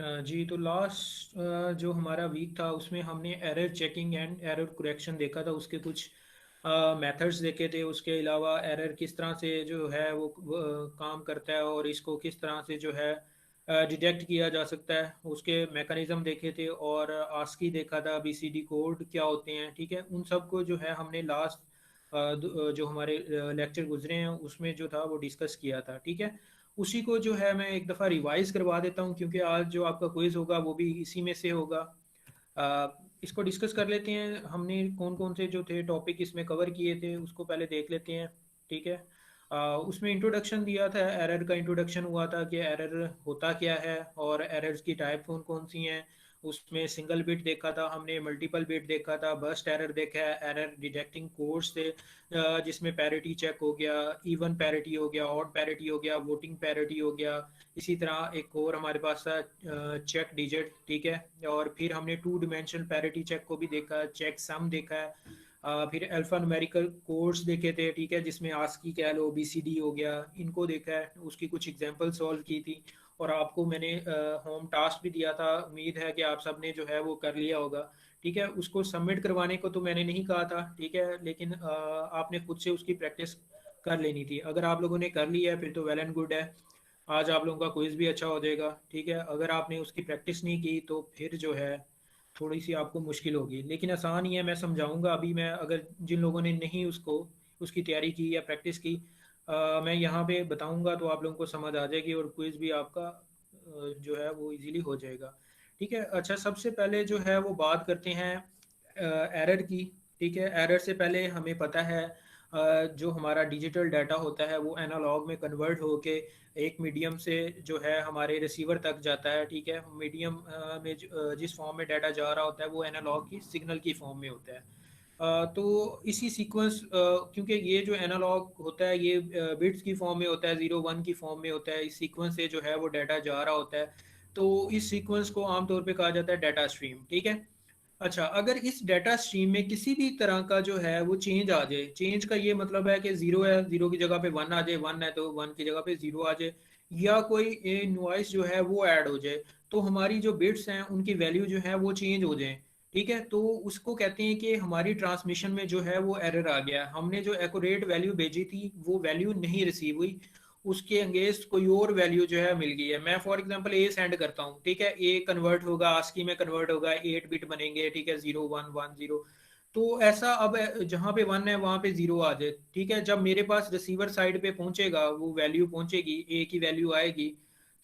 जी, तो लास्ट जो हमारा वीक था उसमें हमने error checking and error correction देखा था। उसके कुछ मेथड्स देखे थे। उसके अलावा एरर किस तरह से जो है वो काम करता है और इसको किस तरह से जो है डिटेक्ट किया जा सकता है, उसके मेकनिज़म देखे थे। और आस्की देखा था, बीसीडी कोड क्या होते हैं, ठीक है। उन सब को जो है हमने लास्ट जो हमारे लेक्चर गुजरे हैं उसमें जो था वो डिस्कस किया था, ठीक है। उसी को जो है मैं एक दफ़ा रिवाइज करवा देता हूँ, क्योंकि आज जो आपका क्विज़ होगा वो भी इसी में से होगा। इसको डिस्कस कर लेते हैं। हमने कौन कौन से जो थे टॉपिक इसमें कवर किए थे उसको पहले देख लेते हैं, ठीक है। उसमें इंट्रोडक्शन दिया था, एरर का इंट्रोडक्शन हुआ था कि एरर होता क्या है और एरर्स की टाइप कौन कौन सी हैं। उसमें सिंगल बिट देखा था हमने, मल्टीपल बिट देखा था, बर्स्ट एरर देखा है, एरर डिटेक्टिंग कोड्स थे जिसमें पैरिटी चेक हो गया, इवन पैरिटी हो गया, ऑड पैरिटी हो गया, वोटिंग पैरिटी हो गया। इसी तरह एक और हमारे पास था चेक डिजिट, ठीक है। और फिर हमने टू डिमेंशनल पैरिटी चेक को भी देखा, चेक सम देखा है। फिर अल्फा न्यूमेरिकल कोड्स देखे थे, ठीक है, जिसमें आस्की कह लो, बीसीडी हो गया, इनको देखा है। उसकी कुछ एग्जांपल सॉल्व की थी। और आपको मैंने होम टास्क भी दिया था, उम्मीद है कि आप सब ने जो है वो कर लिया होगा, ठीक है। उसको सबमिट करवाने को तो मैंने नहीं कहा था, ठीक है, लेकिन आपने खुद से उसकी प्रैक्टिस कर लेनी थी। अगर आप लोगों ने कर लिया है फिर तो वेल एंड गुड है। आज आप लोगों का क्विज भी अच्छा हो जाएगा, ठीक है। अगर आपने उसकी प्रैक्टिस नहीं की तो फिर जो है थोड़ी सी आपको मुश्किल होगी, लेकिन आसान ही है। मैं समझाऊंगा अभी। मैं अगर जिन लोगों ने नहीं उसको उसकी तैयारी की या प्रैक्टिस की, मैं यहाँ पे बताऊंगा तो आप लोगों को समझ आ जाएगी और क्विज भी आपका जो है वो इजीली हो जाएगा, ठीक है। अच्छा, सबसे पहले जो है वो बात करते हैं एरर की, ठीक है। एरर से पहले हमें पता है जो हमारा डिजिटल डाटा होता है वो एनालॉग में कन्वर्ट होके एक मीडियम से जो है हमारे रिसीवर तक जाता है, ठीक है। मीडियम में जिस फॉर्म में डाटा जा रहा होता है वो एनालॉग की सिग्नल की फॉर्म में होता है। तो इसी सीक्वेंस, क्योंकि ये जो एनालॉग होता है ये बिट्स की फॉर्म में होता है, 0 1 की फॉर्म में होता है। इस सीक्वेंस से जो है वो डाटा जा रहा होता है। तो इस सीक्वेंस को आमतौर पे कहा जाता है डाटा स्ट्रीम, ठीक है। अच्छा, अगर इस डाटा स्ट्रीम में किसी भी तरह का जो है वो चेंज आ जाए, चेंज का ये मतलब है कि जीरो है, जीरो की जगह पे वन आ जाए, वन है तो वन की जगह पे जीरो आ जाए, या कोई नॉइस जो है वो ऐड हो जाए, तो हमारी जो बिट्स हैं उनकी वैल्यू जो है वो चेंज हो जाए, ठीक है। तो उसको कहते हैं कि हमारी ट्रांसमिशन में जो है वो एरर आ गया, हमने जो एक्यूरेट वैल्यू भेजी थी वो वैल्यू नहीं रिसीव हुई, उसके अगेंस्ट कोई और वैल्यू जो है मिल गई है। मैं फॉर एग्जांपल ए सेंड करता हूँ, ठीक है, ए कन्वर्ट होगा, आस्की में कन्वर्ट होगा, 8 बिट बनेंगे, ठीक है, 0 1 1 0। तो ऐसा अब जहाँ पे वन है वहाँ पे जीरो आ जाए, ठीक है। जब मेरे पास रिसीवर साइड पे पहुंचेगा वो वैल्यू पहुंचेगी, ए की वैल्यू आएगी,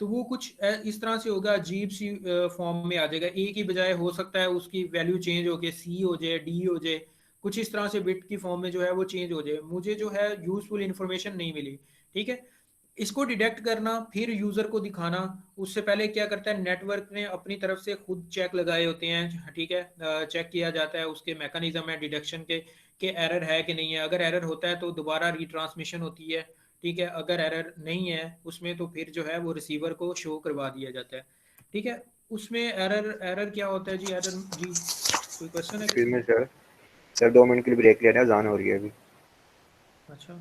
तो वो कुछ इस तरह से होगा, अजीब सी फॉर्म में आ जाएगा। ए की बजाय हो सकता है उसकी वैल्यू चेंज होके सी हो जाए, डी हो जाए, कुछ इस तरह से बिट की फॉर्म में जो है वो चेंज हो जाए। मुझे जो है यूजफुल इंफॉर्मेशन नहीं मिली, ठीक है। इसको डिटेक्ट करना फिर यूज़र को दिखाना, उससे पहले क्या करता है, नेटवर्क ने अपनी तरफ से खुद चेक लगाए होते हैं, ठीक है। चेक किया जाता है, उसके मैकेनिज्म है डिटेक्शन के कि एरर है कि नहीं है। अगर एरर होता है तो दोबारा रिट्रांसमिशन होती है, ठीक है। अगर एरर नहीं है उसमें तो फिर जो है वो रिसीवर को शो करवा दिया जाता है, ठीक है। उसमें एरर एरर क्या होता है जी, एरर जी, कोई क्वेश्चन है एक्सक्यूज किसी मी का? सर। सर 2 मिनट के लिए ब्रेक ले रहे हैं, अजान हो रही है अभी। अच्छा।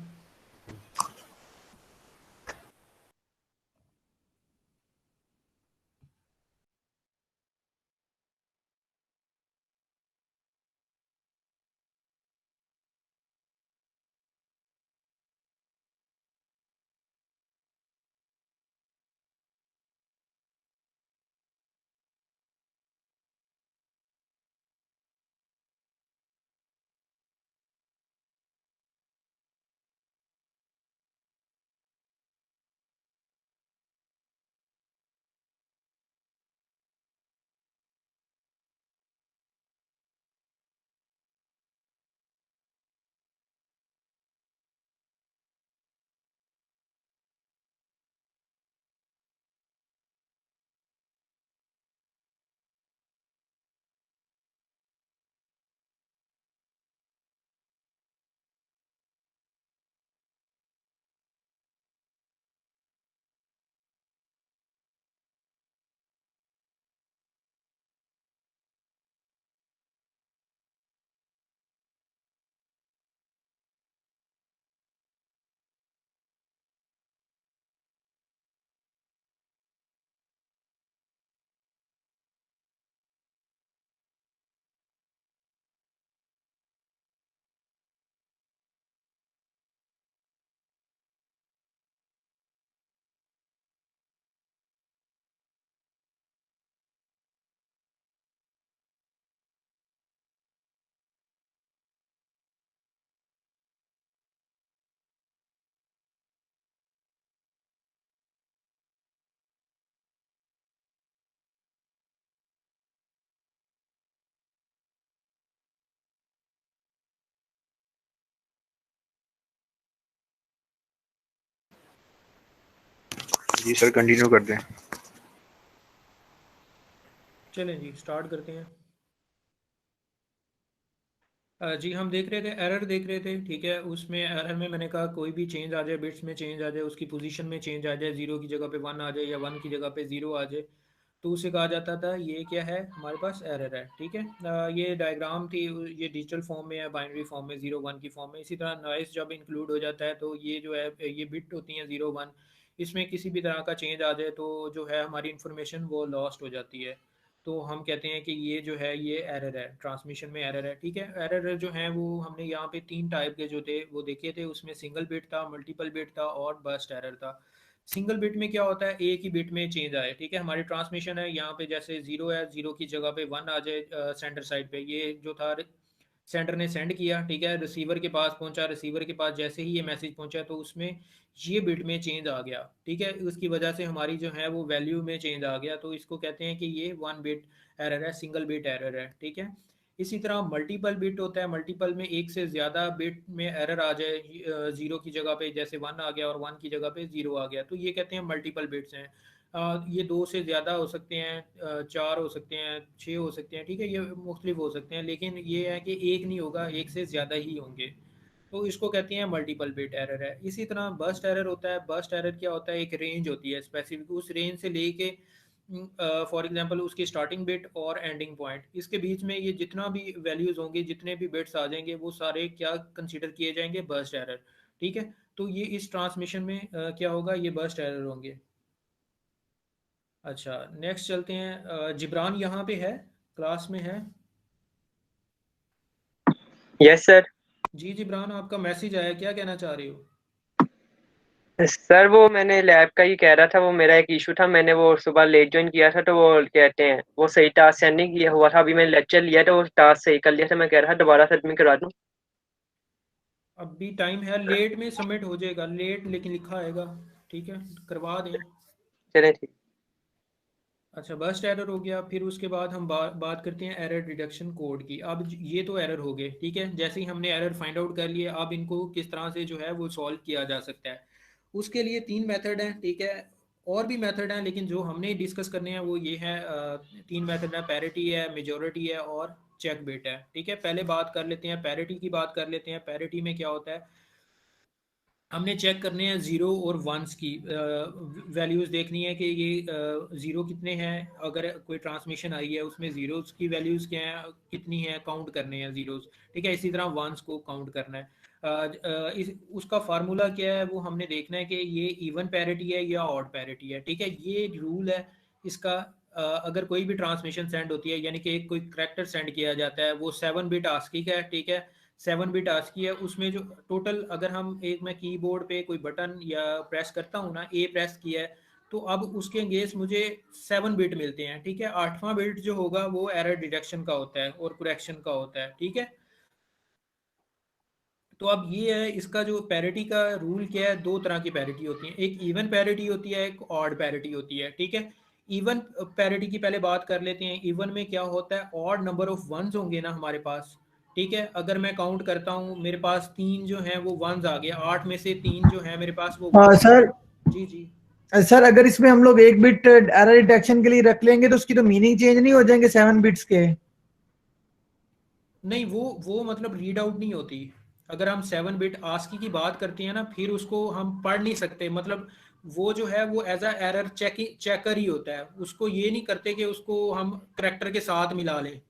जी सर कंटिन्यू कर दें। चलें जी, स्टार्ट करते हैं। जी हम देख रहे थे, एरर देख रहे थे, ठीक है। उसमें एरर में मैंने कहा कोई भी चेंज आ जाए, बिट्स में चेंज आ जाए, उसकी पोजीशन में चेंज आ जाए, जीरो की जगह पे वन आ जाए या वन की जगह पे ज़ीरो आ जाए, तो उसे कहा जाता था ये क्या है, हमारे पास एरर है, ठीक है। ये डायग्राम थी, ये डिजिटल फॉर्म में है, बाइनरी फॉर्म में, ज़ीरो वन की फॉर्म में। इसी तरह नॉइस जब इंक्लूड हो जाता है तो ये जो है, ये बिट होती हैं ज़ीरो वन, इसमें किसी भी तरह का चेंज आ जाए तो जो है हमारी इंफॉर्मेशन वो लॉस्ट हो जाती है। तो हम कहते हैं कि ये जो है ये एरर है, ट्रांसमिशन में एरर है, ठीक है। एरर जो हैं वो हमने यहाँ पे तीन टाइप के जो थे वो देखे थे। उसमें सिंगल बिट था, मल्टीपल बिट था और बर्स्ट एरर था। सिंगल बिट में क्या होता है, एक ही बिट में चेंज आए, ठीक है। हमारी ट्रांसमिशन है यहाँ पे, जैसे जीरो है, जीरो की जगह पे वन आ जाए सेंटर साइड पे, ये जो था सेंडर ने सेंड किया, ठीक है, रिसीवर के पास पहुंचा, रिसीवर के पास जैसे ही ये मैसेज पहुंचा तो उसमें ये बिट में चेंज आ गया, ठीक है। उसकी वजह से हमारी जो है वो वैल्यू में चेंज आ गया, तो इसको कहते हैं कि ये वन बिट एरर है, सिंगल बिट एरर है, ठीक है। इसी तरह मल्टीपल बिट होता है, मल्टीपल में एक से ज़्यादा बिट में एरर आ जाए, ज़ीरो की जगह पे जैसे वन आ गया और वन की जगह पे ज़ीरो आ गया, तो ये कहते हैं मल्टीपल बिट्स हैं। ये दो से ज़्यादा हो सकते हैं, चार हो सकते हैं, छः हो सकते हैं, ठीक है, ये मुख्तलिफ हो सकते हैं, लेकिन ये है कि एक नहीं होगा, एक से ज़्यादा ही होंगे। तो इसको कहते हैं मल्टीपल बिट एरर है। इसी तरह बर्स्ट एरर होता है। बर्स्ट एरर क्या होता है, एक रेंज होती है स्पेसिफिक, उस रेंज से लेके फॉर एग्जांपल उसकी स्टार्टिंग बिट और एंडिंग पॉइंट, इसके बीच में ये जितना भी वैल्यूज़ होंगे, जितने भी बिट्स आ जाएंगे, वो सारे क्या कंसीडर किए जाएंगे, बर्स्ट एरर, ठीक है। तो ये इस ट्रांसमिशन में क्या होगा, ये बर्स्ट एरर होंगे। अच्छा, नेक्स्ट चलते हैं। जिब्रान यहाँ पे है, क्लास में है। Yes sir. जी जिब्रान, आपका मैसेज आया, क्या कहना चाह रहे हो? सर वो मैंने लैब का ही कह रहा था, वो मेरा एक इशू था, मैंने वो सुबह लेट ज्वाइन किया था, तो वो कहते हैं वो सही टास्क सेंड नहीं किया हुआ था। अभी मैंने लेक्चर लिया था, वो टास्क सही कर लिया था, मैं कह रहा था दोबारा सबमिट करा दूं। अब भी टाइम है, लेट में सबमिट हो जाएगा, लेट लेकिन लिखा आएगा, ठीक है, करवा दें। चलें ठीक। अच्छा, बर्स्ट एरर हो गया। फिर उसके बाद हम बात करते हैं एरर डिडक्शन कोड की। अब ये तो एरर हो गए, ठीक है। जैसे ही हमने एरर फाइंड आउट कर लिए, अब इनको किस तरह से जो है वो सॉल्व किया जा सकता है, उसके लिए तीन मेथड हैं, ठीक है। और भी मेथड हैं, लेकिन जो हमने डिस्कस करने हैं वो ये है, तीन मेथड है, पैरिटी है, मेजोरिटी है और चेक बिट है, ठीक है। पहले बात कर लेते हैं, पैरिटी की बात कर लेते हैं। पैरिटी में क्या होता है, हमने चेक करने हैं ज़ीरो और वंस की वैल्यूज़ देखनी है कि ये ज़ीरो कितने हैं, अगर कोई ट्रांसमिशन आई है उसमें ज़ीरोज़ की वैल्यूज़ क्या हैं, कितनी हैं, काउंट करने हैं ज़ीरोज़, ठीक है। इसी तरह वंस को काउंट करना है। इस उसका फार्मूला क्या है, वो हमने देखना है कि ये इवन पैरिटी है या ऑड पैरिटी है, ठीक है। ये रूल है इसका। अगर कोई भी ट्रांसमिशन सेंड होती है, यानी कि एक कोई करैक्टर सेंड किया जाता है, वो 7 बिट आस्की का है, ठीक है। 7 बिट आस्की है, उसमें जो टोटल, अगर हम एक, मैं कीबोर्ड पे कोई बटन या प्रेस करता हूँ ना, ए प्रेस किया है, तो अब उसके अगेंस्ट मुझे 7 बिट मिलते हैं, ठीक है। आठवां बिट जो होगा वो एरर डिटेक्शन का होता है और करेक्शन का होता है, ठीक है। तो अब ये है इसका जो पैरिटी का रूल क्या है, दो तरह की पैरिटी होती है, एक इवन पैरिटी होती है, एक ऑड पैरिटी होती है, ठीक है। इवन पैरिटी की पहले बात कर लेते हैं। इवन में क्या होता है, ऑड नंबर ऑफ वंस होंगे ना हमारे पास, ठीक है। अगर मैं काउंट करता हूँ, मेरे पास तीन जो हैं वो वंस आ गए, आठ में से तीन जो है मेरे पास वो वंस आ सर, गए। जी जी। सर अगर इसमें हम लोग एक बिट एरर डिटेक्शन के लिए रख लेंगे तो उसकी तो मीनिंग चेंज नहीं हो जाएंगे 7 बिट्स के? नहीं, वो मतलब रीड आउट नहीं होती। अगर हम 7 बिट आस्की की बात करते हैं ना, फिर उसको हम पढ़ नहीं सकते, मतलब वो जो है वो एज अ एरर चेकर ही होता है, उसको ये नहीं करते कि उसको हम करेक्टर के साथ मिला लें।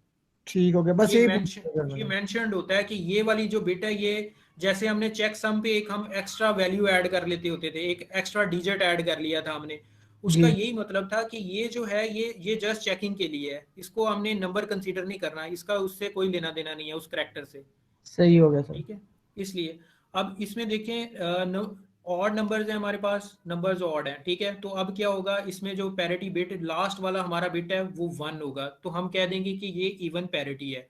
ठीक हो गया, बस ये यही मेंशन पूछना था ये मैंने। मेंशनड होता है कि ये वाली जो बिट है, ये जैसे हमने चेक सम पे एक हम एक्स्ट्रा वैल्यू ऐड कर लेते होते थे, एक एक्स्ट्रा डिजिट ऐड कर लिया था हमने, उसका जी, यही मतलब था कि ये जो है ये जस्ट चेकिंग के लिए है, इसको हमने नंबर कंसीडर नहीं करना, इसका उससे कोई लेना देना नहीं है उस करेक्टर से, सही हो गया सर। ठीक है। इसलिए अब इसमें देखें, ऑड नंबर्स हैं हमारे पास, नंबर्स ऑड हैं, ठीक है। तो अब क्या होगा, इसमें जो पैरिटी बिट लास्ट वाला हमारा बिट है वो वन होगा, तो हम कह देंगे कि ये इवन पैरिटी है,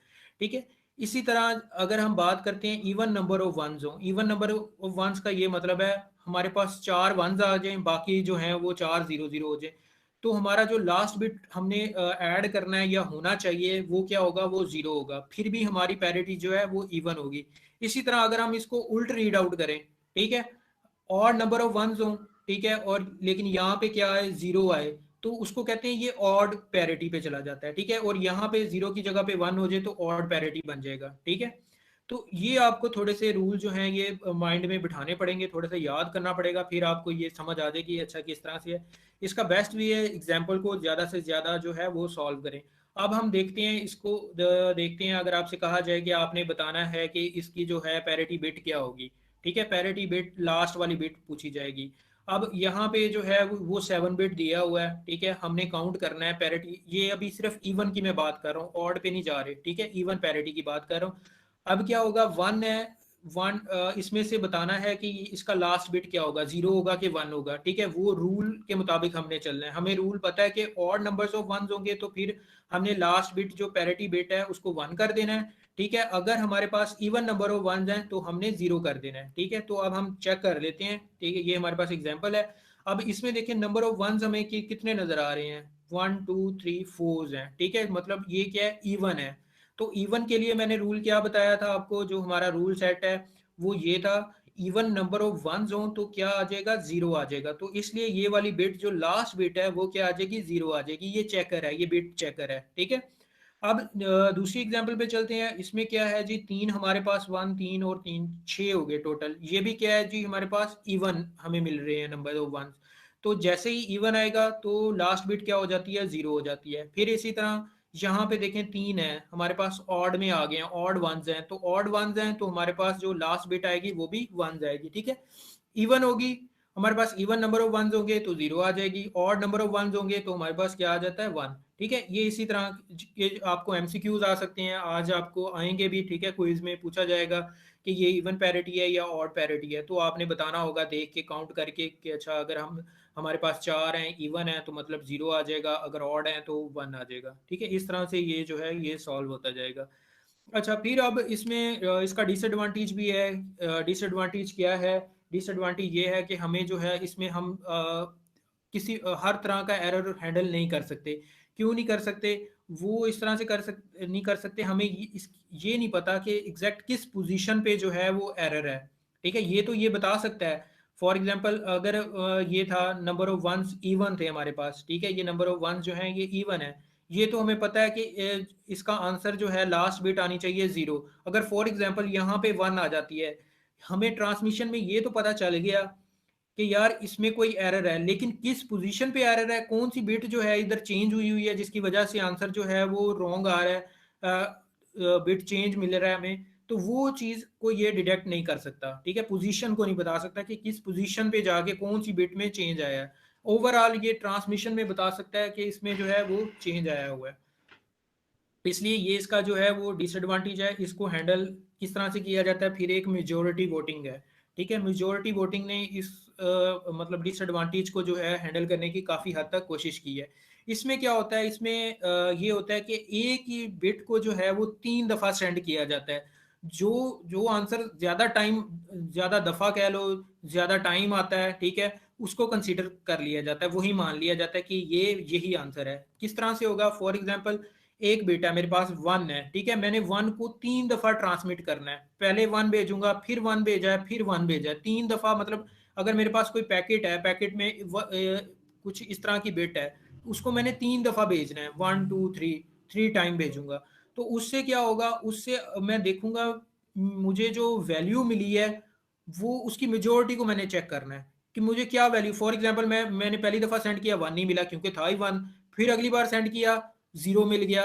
ठीक है। इसी तरह अगर हम बात करते हैं इवन नंबर ऑफ वंस हो, इवन नंबर ऑफ वंस का ये मतलब है हमारे पास चार वंस आ जाएं, बाकी जो हैं वो चार जीरो जीरो हो जाए, तो हमारा जो लास्ट बिट हमने ऐड करना है या होना चाहिए वो क्या होगा, वो जीरो होगा, फिर भी हमारी पैरिटी जो है वो इवन होगी। इसी तरह अगर हम इसको उल्ट रीड आउट करें, ठीक है, और नंबर ऑफ वंस हो, ठीक है, और लेकिन यहाँ पे क्या है, जीरो आए, तो उसको कहते हैं ये ऑड पैरिटी पे चला जाता है, ठीक है। और यहाँ पे जीरो की जगह पे वन हो जाए तो ऑड पैरिटी बन जाएगा, ठीक है। तो ये आपको थोड़े से रूल जो हैं ये माइंड में बिठाने पड़ेंगे, थोड़ा सा याद करना पड़ेगा, फिर आपको ये समझ आ जाएगी अच्छा किस तरह से है। इसका बेस्ट भी है एग्जाम्पल को ज़्यादा से ज़्यादा जो है वो सॉल्व करें। अब हम देखते हैं इसको, देखते हैं अगर आपसे कहा जाए कि आपने बताना है कि इसकी जो है पैरिटी बिट क्या होगी, ठीक है, पैरिटी बिट लास्ट वाली बिट पूछी जाएगी। अब यहाँ पे जो है वो 7 बिट दिया हुआ है, ठीक है, हमने काउंट करना है पैरिटी। ये अभी सिर्फ इवन की मैं बात कर रहा हूँ, ऑड पे नहीं जा रहे, ठीक है, इवन पैरिटी की बात कर रहा हूँ। अब क्या होगा, वन है, वन इसमें से बताना है कि इसका लास्ट बिट क्या होगा, जीरो होगा कि वन होगा, ठीक है। वो रूल के मुताबिक हमने चलना है। हमें रूल पता है कि ऑड नंबर्स ऑफ वंस होंगे तो फिर हमने लास्ट बिट जो पैरिटी बिट है उसको वन कर देना है, ठीक है। अगर हमारे पास इवन नंबर ऑफ वंस हैं तो हमने जीरो कर देना है, ठीक है। तो अब हम चेक कर लेते हैं, ठीक है, ये हमारे पास एग्जाम्पल है। अब इसमें देखिए नंबर ऑफ वंस हमें कितने नजर आ रहे हैं, 1 2 3 4 हैं, ठीक है, मतलब ये क्या है, इवन है। तो इवन के लिए मैंने रूल क्या बताया था आपको, जो हमारा रूल सेट है वो ये था, इवन नंबर ऑफ वंस हो तो क्या आ जाएगा, जीरो आ जाएगा। तो इसलिए ये वाली बिट जो लास्ट बिट है वो क्या आ जाएगी, जीरो आ जाएगी। ये चेकर है, ये बिट चेकर है, ठीक है। अब दूसरी एग्जांपल पे चलते हैं। इसमें क्या है जी, तीन हमारे पास, वन, तीन और तीन, छः हो गए टोटल। ये भी क्या है जी, हमारे पास इवन हमें मिल रहे हैं नंबर ऑफ वंस। तो जैसे ही इवन आएगा तो लास्ट बिट क्या हो जाती है, जीरो हो जाती है। फिर इसी तरह यहाँ पे देखें, तीन है हमारे पास, ऑड में आ गए हैं, ऑड वंस हैं, तो ऑड वंस हैं तो हमारे पास जो लास्ट बिट आएगी वो भी वंस आएगी, ठीक है। इवन होगी, हमारे पास इवन नंबर ऑफ वंस होंगे तो जीरो आ जाएगी, ऑड नंबर ऑफ वंस होंगे तो हमारे पास क्या आ जाता है, वन, ठीक है। ये इसी तरह के आपको एमसीक्यूज आ सकते हैं, आज आपको आएंगे भी, ठीक है। क्विज में पूछा जाएगा कि ये इवन पैरिटी है या ऑड पैरिटी है, तो आपने बताना होगा देख के, काउंट करके कि अच्छा अगर हम, हमारे पास चार हैं, इवन है तो मतलब जीरो आ जाएगा, अगर ऑड है तो वन आ जाएगा, ठीक है। इस तरह से ये जो है ये सॉल्व होता जाएगा। अच्छा, फिर अब इसमें इसका डिसएडवांटेज भी है। डिसएडवांटेज क्या है, डिसएडवांटेज ये है कि हमें जो है इसमें हम किसी हर तरह का एरर हैंडल नहीं कर सकते। क्यों नहीं कर सकते, वो इस तरह से नहीं कर सकते, हमें ये नहीं पता कि एग्जैक्ट किस पोजीशन पे जो है वो एरर है, ठीक है। ये तो ये बता सकता है, फॉर एग्जांपल अगर ये था नंबर ऑफ वंस इवन थे हमारे पास, ठीक है, ये नंबर ऑफ वंस जो है ये इवन है, ये तो हमें पता है कि इसका आंसर जो है लास्ट बिट आनी चाहिए जीरो। अगर फॉर एग्जांपल यहाँ पे वन आ जाती है, हमें ट्रांसमिशन में ये तो पता चल गया कि यार इसमें कोई एरर है, लेकिन किस पोजीशन पे एरर है, कौन सी बिट जो है इधर चेंज हुई हुई है जिसकी वजह से आंसर जो है वो रॉन्ग आ रहा है, बिट चेंज मिल रहा है हमें, तो वो चीज को ये डिटेक्ट नहीं कर सकता, ठीक है। पोजीशन को नहीं बता सकता कि किस पोजीशन पे जाके कौन सी बिट में चेंज आया है। ओवरऑल ये ट्रांसमिशन में बता सकता है कि इसमें जो है वो चेंज आया हुआ है। इसलिए ये इसका जो है वो डिसएडवांटेज है। इसको हैंडल किस तरह से किया जाता है, फिर एक मेजोरिटी वोटिंग है, ठीक है। मेजोरिटी वोटिंग ने इस मतलब डिसएडवांटेज को जो है हैंडल करने की काफ़ी हद तक कोशिश की है। इसमें क्या होता है, इसमें ये होता है कि एक ही बिट को जो है वो 3 दफ़ा सेंड किया जाता है। जो जो आंसर ज़्यादा टाइम, ज़्यादा दफ़ा कह लो, ज़्यादा टाइम आता है, ठीक है, उसको कंसीडर कर लिया जाता है, वही मान लिया जाता है कि ये यही आंसर है। किस तरह से होगा, फॉर एग्जाम्पल एक बेटा मेरे पास वन है, ठीक है, मैंने वन को 3 दफा ट्रांसमिट करना है, पहले वन भेजूंगा, फिर वन भेजा है, फिर वन भेजा है, 3 दफा। मतलब अगर मेरे पास कोई पैकेट है, पैकेट में कुछ इस तरह की बिट है, उसको मैंने 3 दफा भेजना है, 1 2 3 टाइम भेजूंगा। तो उससे क्या होगा, उससे मैं देखूंगा मुझे जो वैल्यू मिली है वो उसकी मेजोरिटी को मैंने चेक करना है कि मुझे क्या वैल्यू, फॉर एग्जांपल मैंने पहली दफा सेंड किया, वन नहीं मिला क्योंकि था ही वन, फिर अगली बार सेंड किया, जीरो मिल गया।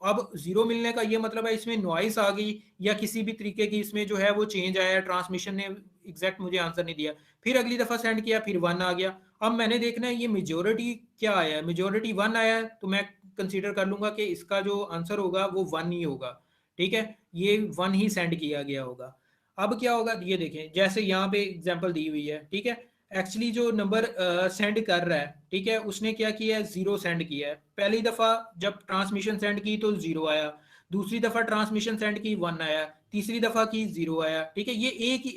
अब जीरो मिलने का ये मतलब है इसमें नॉइस आ गई या किसी भी तरीके की इसमें जो है वो चेंज आया, ट्रांसमिशन ने एग्जैक्ट मुझे आंसर नहीं दिया। फिर अगली दफा सेंड किया, फिर वन आ गया। अब मैंने देखना है ये मेजोरिटी क्या आया है, मेजोरिटी वन आया है तो मैं कंसीडर कर लूंगा कि इसका जो आंसर होगा वो वन ही होगा, ठीक है, ये वन ही सेंड किया गया होगा। अब क्या होगा, ये देखें, जैसे यहाँ पे एग्जांपल दी हुई है, ठीक है, एक्चुअली जो नंबर सेंड कर रहा है, ठीक है, उसने क्या किया है, जीरो सेंड किया है। पहली दफा जब ट्रांसमिशन सेंड की तो जीरो आया, दूसरी दफा ट्रांसमिशन सेंड की वन आया, तीसरी दफा की जीरो आया, ठीक है। ये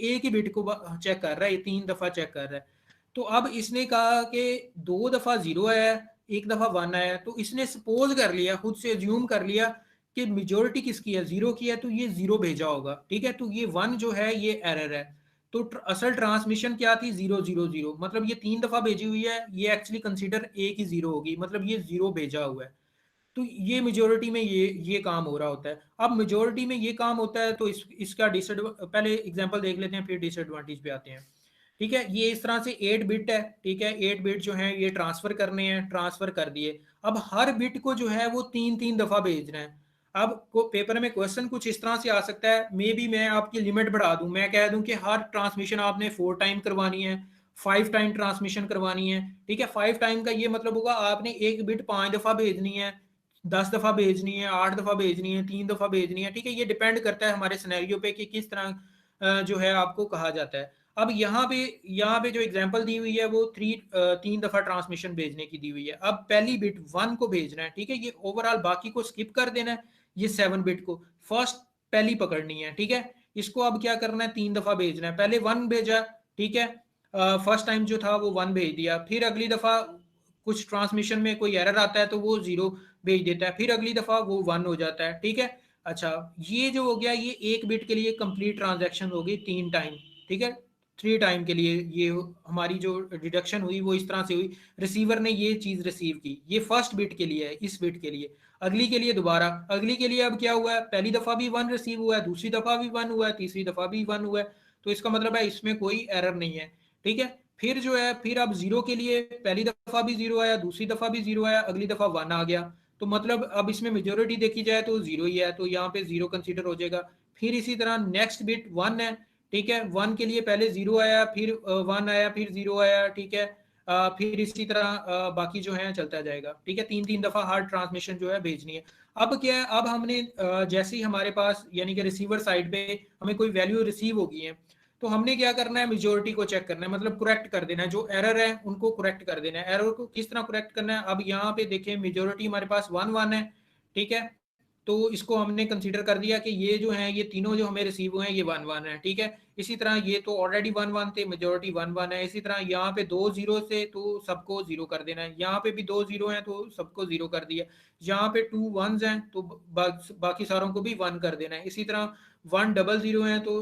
एक ही बिट को चेक कर रहा है, ये 3 दफा चेक कर रहा है। तो अब इसने कहा कि 2 दफा जीरो आया, 1 दफा वन आया, तो इसने सपोज कर लिया, खुद से अज्यूम कर लिया कि मेजोरिटी किसकी है, जीरो की है, तो ये जीरो भेजा होगा, ठीक है। तो ये वन जो है ये एरर है। तो असल ट्रांसमिशन क्या थी 000, मतलब ये 3 दफा भेजी हुई है, ये एक्चुअली कंसीडर एक ही 0 होगी, मतलब ये 0 भेजा हुआ है। तो ये मेजोरिटी में ये काम हो रहा होता है। अब मेजोरिटी में ये काम होता है तो इसका पहले एग्जांपल देख लेते हैं, फिर डिसएडवांटेज पे आते हैं। ठीक है, ये इस तरह से 8 बिट है। ठीक है, 8 बिट जो है ये ट्रांसफर करने हैं, ट्रांसफर कर दिए। अब हर बिट को जो है वो 3-3 दफा भेजना है। अब पेपर में क्वेश्चन कुछ इस तरह से आ सकता है, मे बी मैं आपकी लिमिट बढ़ा दूं, मैं कह दूं कि हर ट्रांसमिशन आपने 4 टाइम करवानी है, 5 टाइम ट्रांसमिशन करवानी है। ठीक है, 5 टाइम का ये मतलब होगा आपने एक बिट 5 दफा भेजनी है, 10 दफा भेजनी है, 8 दफा भेजनी है, 3 दफा भेजनी है। ठीक है, ये डिपेंड करता है हमारे सिनेरियो पे कि किस तरह जो है आपको कहा जाता है। अब यहाँ पे जो एग्जांपल दी हुई है वो 3 दफा ट्रांसमिशन भेजने की दी हुई है। अब पहली बिट 1 को भेजना है। ठीक है, ये ओवरऑल बाकी को स्किप कर देना है, ये 7 बिट को फर्स्ट पहली पकड़नी है। ठीक है, इसको अब क्या करना है, 3 दफा भेजना है। पहले 1 भेजा, ठीक है, फर्स्ट टाइम जो था वो 1 भेज दिया, फिर अगली दफा कुछ ट्रांसमिशन में कोई एरर आता है तो वो 0 भेज देता है, फिर अगली दफा वो 1 हो जाता है। ठीक है, अच्छा, ये जो हो गया ये एक बिट के लिए कंप्लीट ट्रांजैक्शन हो गई 3 टाइम। ठीक है, 3 टाइम के लिए ये हमारी जो डिडक्शन हुई वो इस तरह से हुई, रिसीवर ने ये चीज रिसीव की। ये फर्स्ट बिट के लिए है, इस बिट के लिए। अगली के लिए दोबारा, अगली के लिए अब क्या हुआ है, पहली दफा भी 1 रिसीव हुआ है, दूसरी दफा भी 1 हुआ है, तीसरी दफा भी 1 हुआ है, तो इसका मतलब है इसमें कोई एरर नहीं है। ठीक है, फिर जो है फिर अब 0 के लिए पहली दफा भी 0 आया, दूसरी दफा भी 0 आया, अगली दफा 1 आ गया, तो मतलब अब इसमें मेजोरिटी देखी जाए तो 0 ही है, तो यहाँ पे 0 कंसीडर हो जाएगा। फिर इसी तरह नेक्स्ट बिट 1 है। ठीक है, 1 के लिए पहले 0 आया, फिर 1 आया, फिर 0 आया। ठीक है, फिर इसी तरह बाकी जो है चलता जाएगा। ठीक है, 3-3 दफा हर ट्रांसमिशन जो है भेजनी है। अब क्या है, अब हमने जैसे ही हमारे पास यानी कि रिसीवर साइड पे हमें कोई वैल्यू रिसीव होगी है, तो हमने क्या करना है, मेजोरिटी को चेक करना है, मतलब करेक्ट कर देना है, जो एरर है उनको करेक्ट कर देना है। एरर को किस तरह करेक्ट करना है, अब यहाँ पे देखें मेजोरिटी हमारे पास 1-1 है। ठीक है, तो इसको हमने कंसीडर कर दिया कि ये जो है ये तीनों जो हमें रिसीव हुए हैं ये 1-1 है। ठीक है, इसी तरह ये तो ऑलरेडी 1-1 थे, मेजोरिटी 1-1 है। इसी तरह यहाँ पे 2 0 से तो सबको 0 कर देना है, यहाँ पे भी 2 0 हैं तो सबको 0 कर दिया, यहाँ पे 2 1s हैं तो बाकी सारों को भी 1 कर देना है। इसी तरह 1 0 है तो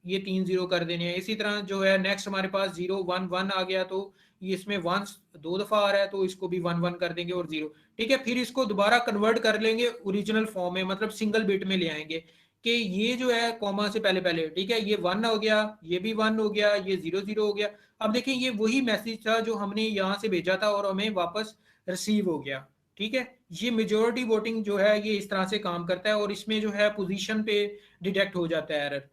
ये 3 0 कर देने हैं। इसी तरह जो है नेक्स्ट हमारे पास 0-1-1 आ गया, तो ये इसमें 1 2 दफा आ रहा है तो इसको भी 1-1 कर देंगे और 0। ठीक है, फिर इसको दोबारा कन्वर्ट कर लेंगे ओरिजिनल फॉर्म में, मतलब सिंगल बिट में ले आएंगे कि ये जो है कॉमा से पहले पहले, ठीक है, ये 1 हो गया, ये भी 1 हो गया, ये 0-0 हो गया। अब देखें ये वही मैसेज था जो हमने यहाँ से भेजा था और हमें वापस रिसीव हो गया। ठीक है, ये मेजोरिटी वोटिंग जो है ये इस तरह से काम करता है और इसमें जो है पोजीशन पे डिटेक्ट हो जाता है एरर।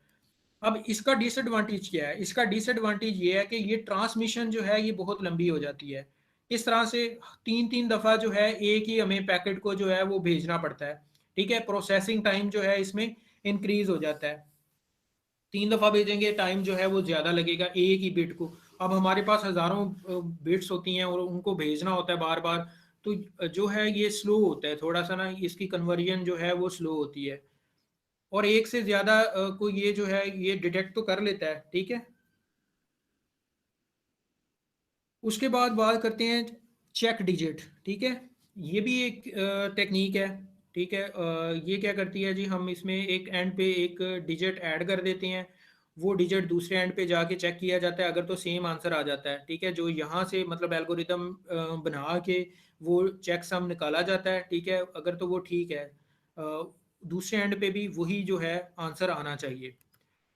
अब इसका डिसएडवांटेज क्या है, इसका डिसएडवांटेज ये है कि ये ट्रांसमिशन जो है ये बहुत लंबी हो जाती है। इस तरह से 3-3 दफा जो है एक ही हमें पैकेट को जो है वो भेजना पड़ता है। ठीक है, प्रोसेसिंग टाइम जो है इसमें इंक्रीज हो जाता है। 3 दफा भेजेंगे टाइम जो है वो ज्यादा लगेगा एक ही बिट को। अब हमारे पास हजारों बिट्स होती हैं और उनको भेजना होता है बार बार, तो जो है ये स्लो होता है थोड़ा सा ना, इसकी कन्वर्जन जो है वो स्लो होती है। और एक से ज्यादा को ये जो है ये डिटेक्ट तो कर लेता है। ठीक है, उसके बाद बात करते हैं चेक डिजिट। ठीक है, ये भी एक टेक्निक है। ठीक है, ये क्या करती है जी, हम इसमें एक एंड पे एक डिजिट ऐड कर देते हैं, वो डिजिट दूसरे एंड पे जाके चेक किया जाता है, अगर तो सेम आंसर आ जाता है। ठीक है, जो यहाँ से मतलब एल्गोरिदम बना के वो चेक सम निकाला जाता है। ठीक है, अगर तो वो ठीक है, दूसरे एंड पे भी वही जो है आंसर आना चाहिए।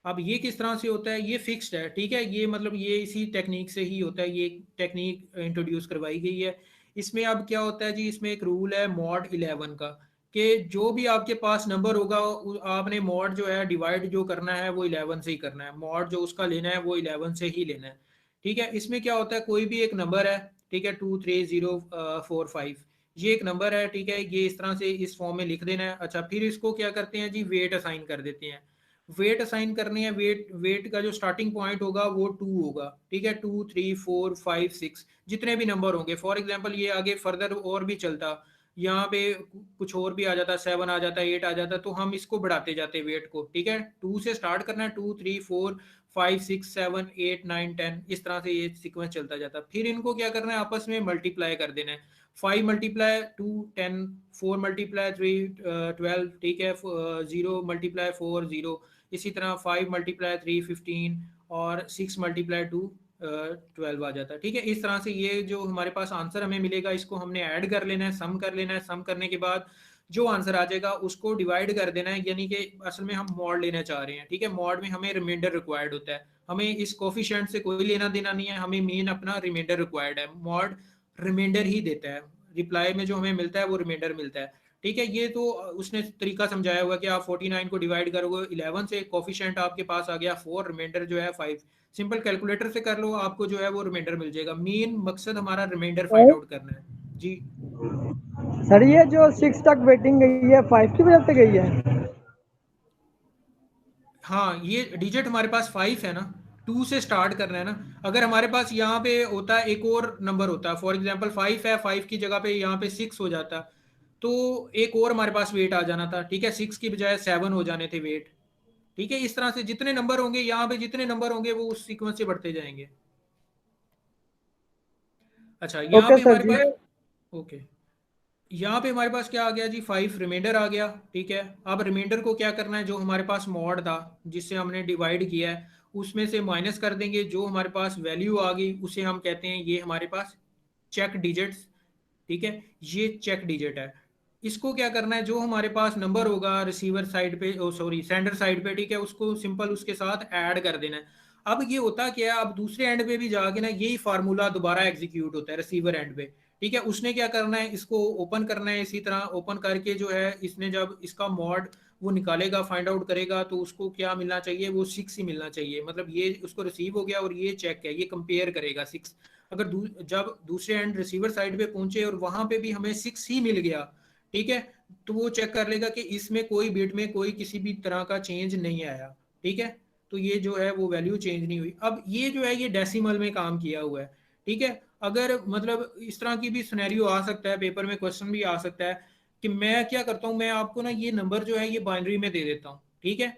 अब ये किस तरह से होता है, ये फिक्स्ड है। ठीक है, ये मतलब ये इसी टेक्निक से ही होता है, ये टेक्निक इंट्रोड्यूस करवाई गई है। इसमें अब क्या होता है जी, इसमें एक रूल है मॉड 11 का, कि जो भी आपके पास नंबर होगा आपने मॉड जो है डिवाइड जो करना है वो 11 से ही करना है, मॉड जो उसका लेना है वो 11 से ही लेना है। ठीक है, इसमें क्या होता है, कोई भी एक नंबर है, ठीक है, 23045, ये एक नंबर है। ठीक है, ये इस तरह से इस फॉर्म में लिख देना है। अच्छा, फिर इसको क्या करते हैं जी, वेट असाइन कर देते हैं। वेट असाइन करनी है, वेट वेट का जो स्टार्टिंग पॉइंट होगा वो 2 होगा। ठीक है, 2 3 4 5 6 जितने भी नंबर होंगे, फॉर एग्जांपल ये आगे फर्दर और भी चलता, यहाँ पे कुछ और भी आ जाता, 7 आ जाता, 8 आ जाता, तो हम इसको बढ़ाते जाते वेट को। ठीक है, 2 से स्टार्ट करना है, 2 3 4 5 6 7 8 9 10, इस तरह से ये सीक्वेंस चलता जाता। फिर इनको क्या करना है, आपस में मल्टीप्लाई कर देना है। 5 मल्टीप्लाई 2 10, 4 मल्टीप्लाई 3 12, ठीक है, 0 मल्टीप्लाई 4 0, इसी तरह 5 मल्टीप्लाई 3 15, और 6 मल्टीप्लाई टू 12 आ जाता है। ठीक है, इस तरह से ये जो हमारे पास आंसर हमें मिलेगा इसको हमने ऐड कर लेना है, सम कर लेना है, सम करने के बाद जो आंसर आ जाएगा उसको डिवाइड कर देना है, यानी कि असल में हम मॉड लेना चाह रहे हैं। ठीक है, मॉड में हमें रिमाइंडर रिक्वायर्ड होता है, हमें इस कोफिशिएंट से कोई लेना देना नहीं है, हमें मेन अपना रिमाइंडर रिक्वायर्ड है, मॉड रिमाइंडर ही देता है, रिप्लाई में जो हमें मिलता है वो रिमाइंडर मिलता है। ठीक है, ये तो उसने तरीका समझाया हुआ कि आप 49 को डिवाइड करोगे 11 से, कोफिशिएंट आपके पास आ गया 4, रिमाइंडर जो है 5, सिंपल कैलकुलेटर से कर लो, आपको जो है वो रिमाइंडर मिल जाएगा। मेन मकसद हमारा रिमाइंडर फाइंड आउट करना है जी। सर ये जो 6 तक वेटिंग गई है 5 की वजह से गई है? हाँ, ये डिजिट हमारे पास 5 है ना, 2 से स्टार्ट करना है ना। अगर हमारे पास यहाँ पे होता है एक और नंबर होता है, फॉर एग्जांपल 5 है, 5 की जगह पे यहाँ पे 6 हो जाता, तो एक और हमारे पास वेट आ जाना था। ठीक है, 6 की बजाय 7 हो जाने थे वेट। ठीक है, इस तरह से जितने नंबर होंगे यहाँ पे, जितने नंबर होंगे वो उस सीक्वेंस से बढ़ते जाएंगे। अच्छा, यहाँ ओके पे सर हमारे जी। पास, ओके, यहाँ पे हमारे पास क्या आ गया जी, 5 रिमाइंडर आ गया। ठीक है, अब रिमाइंडर को क्या करना है, जो हमारे पास मॉड था जिससे हमने डिवाइड किया है उसमें से माइनस कर देंगे, जो हमारे पास वैल्यू आ गई उसे हम कहते हैं ये हमारे पास चेक डिजिट्स। ठीक है, ये चेक डिजिट है। इसको क्या करना है, जो हमारे पास नंबर होगा रिसीवर साइड पे, ओ सॉरी सेंडर साइड पे, ठीक है, उसको सिंपल उसके साथ ऐड कर देना है। अब ये होता क्या है, अब दूसरे एंड पे भी जाके ना यही फार्मूला दोबारा एग्जीक्यूट होता है रिसीवर एंड पे। ठीक है, उसने क्या करना है, इसको ओपन करना है, इसी तरह ओपन करके जो है इसने जब इसका मॉड वो निकालेगा, फाइंड आउट करेगा, तो उसको क्या मिलना चाहिए, वो 6 ही मिलना चाहिए। मतलब ये उसको रिसीव हो गया और ये चेक है, ये कंपेयर करेगा 6। अगर जब दूसरे एंड रिसीवर साइड पे पहुंचे और वहां पे भी हमें 6 ही मिल गया, ठीक है, तो वो चेक कर लेगा कि इसमें कोई बिट में कोई किसी भी तरह का चेंज नहीं आया। ठीक है, तो ये जो है वो वैल्यू चेंज नहीं हुई। अब ये जो है ये डेसिमल में काम किया हुआ है। ठीक है, अगर मतलब इस तरह की भी सिनेरियो आ सकता है, पेपर में क्वेश्चन भी आ सकता है कि मैं क्या करता हूँ, मैं आपको ना ये नंबर जो है ये बाइनरी में दे देता हूँ। ठीक है,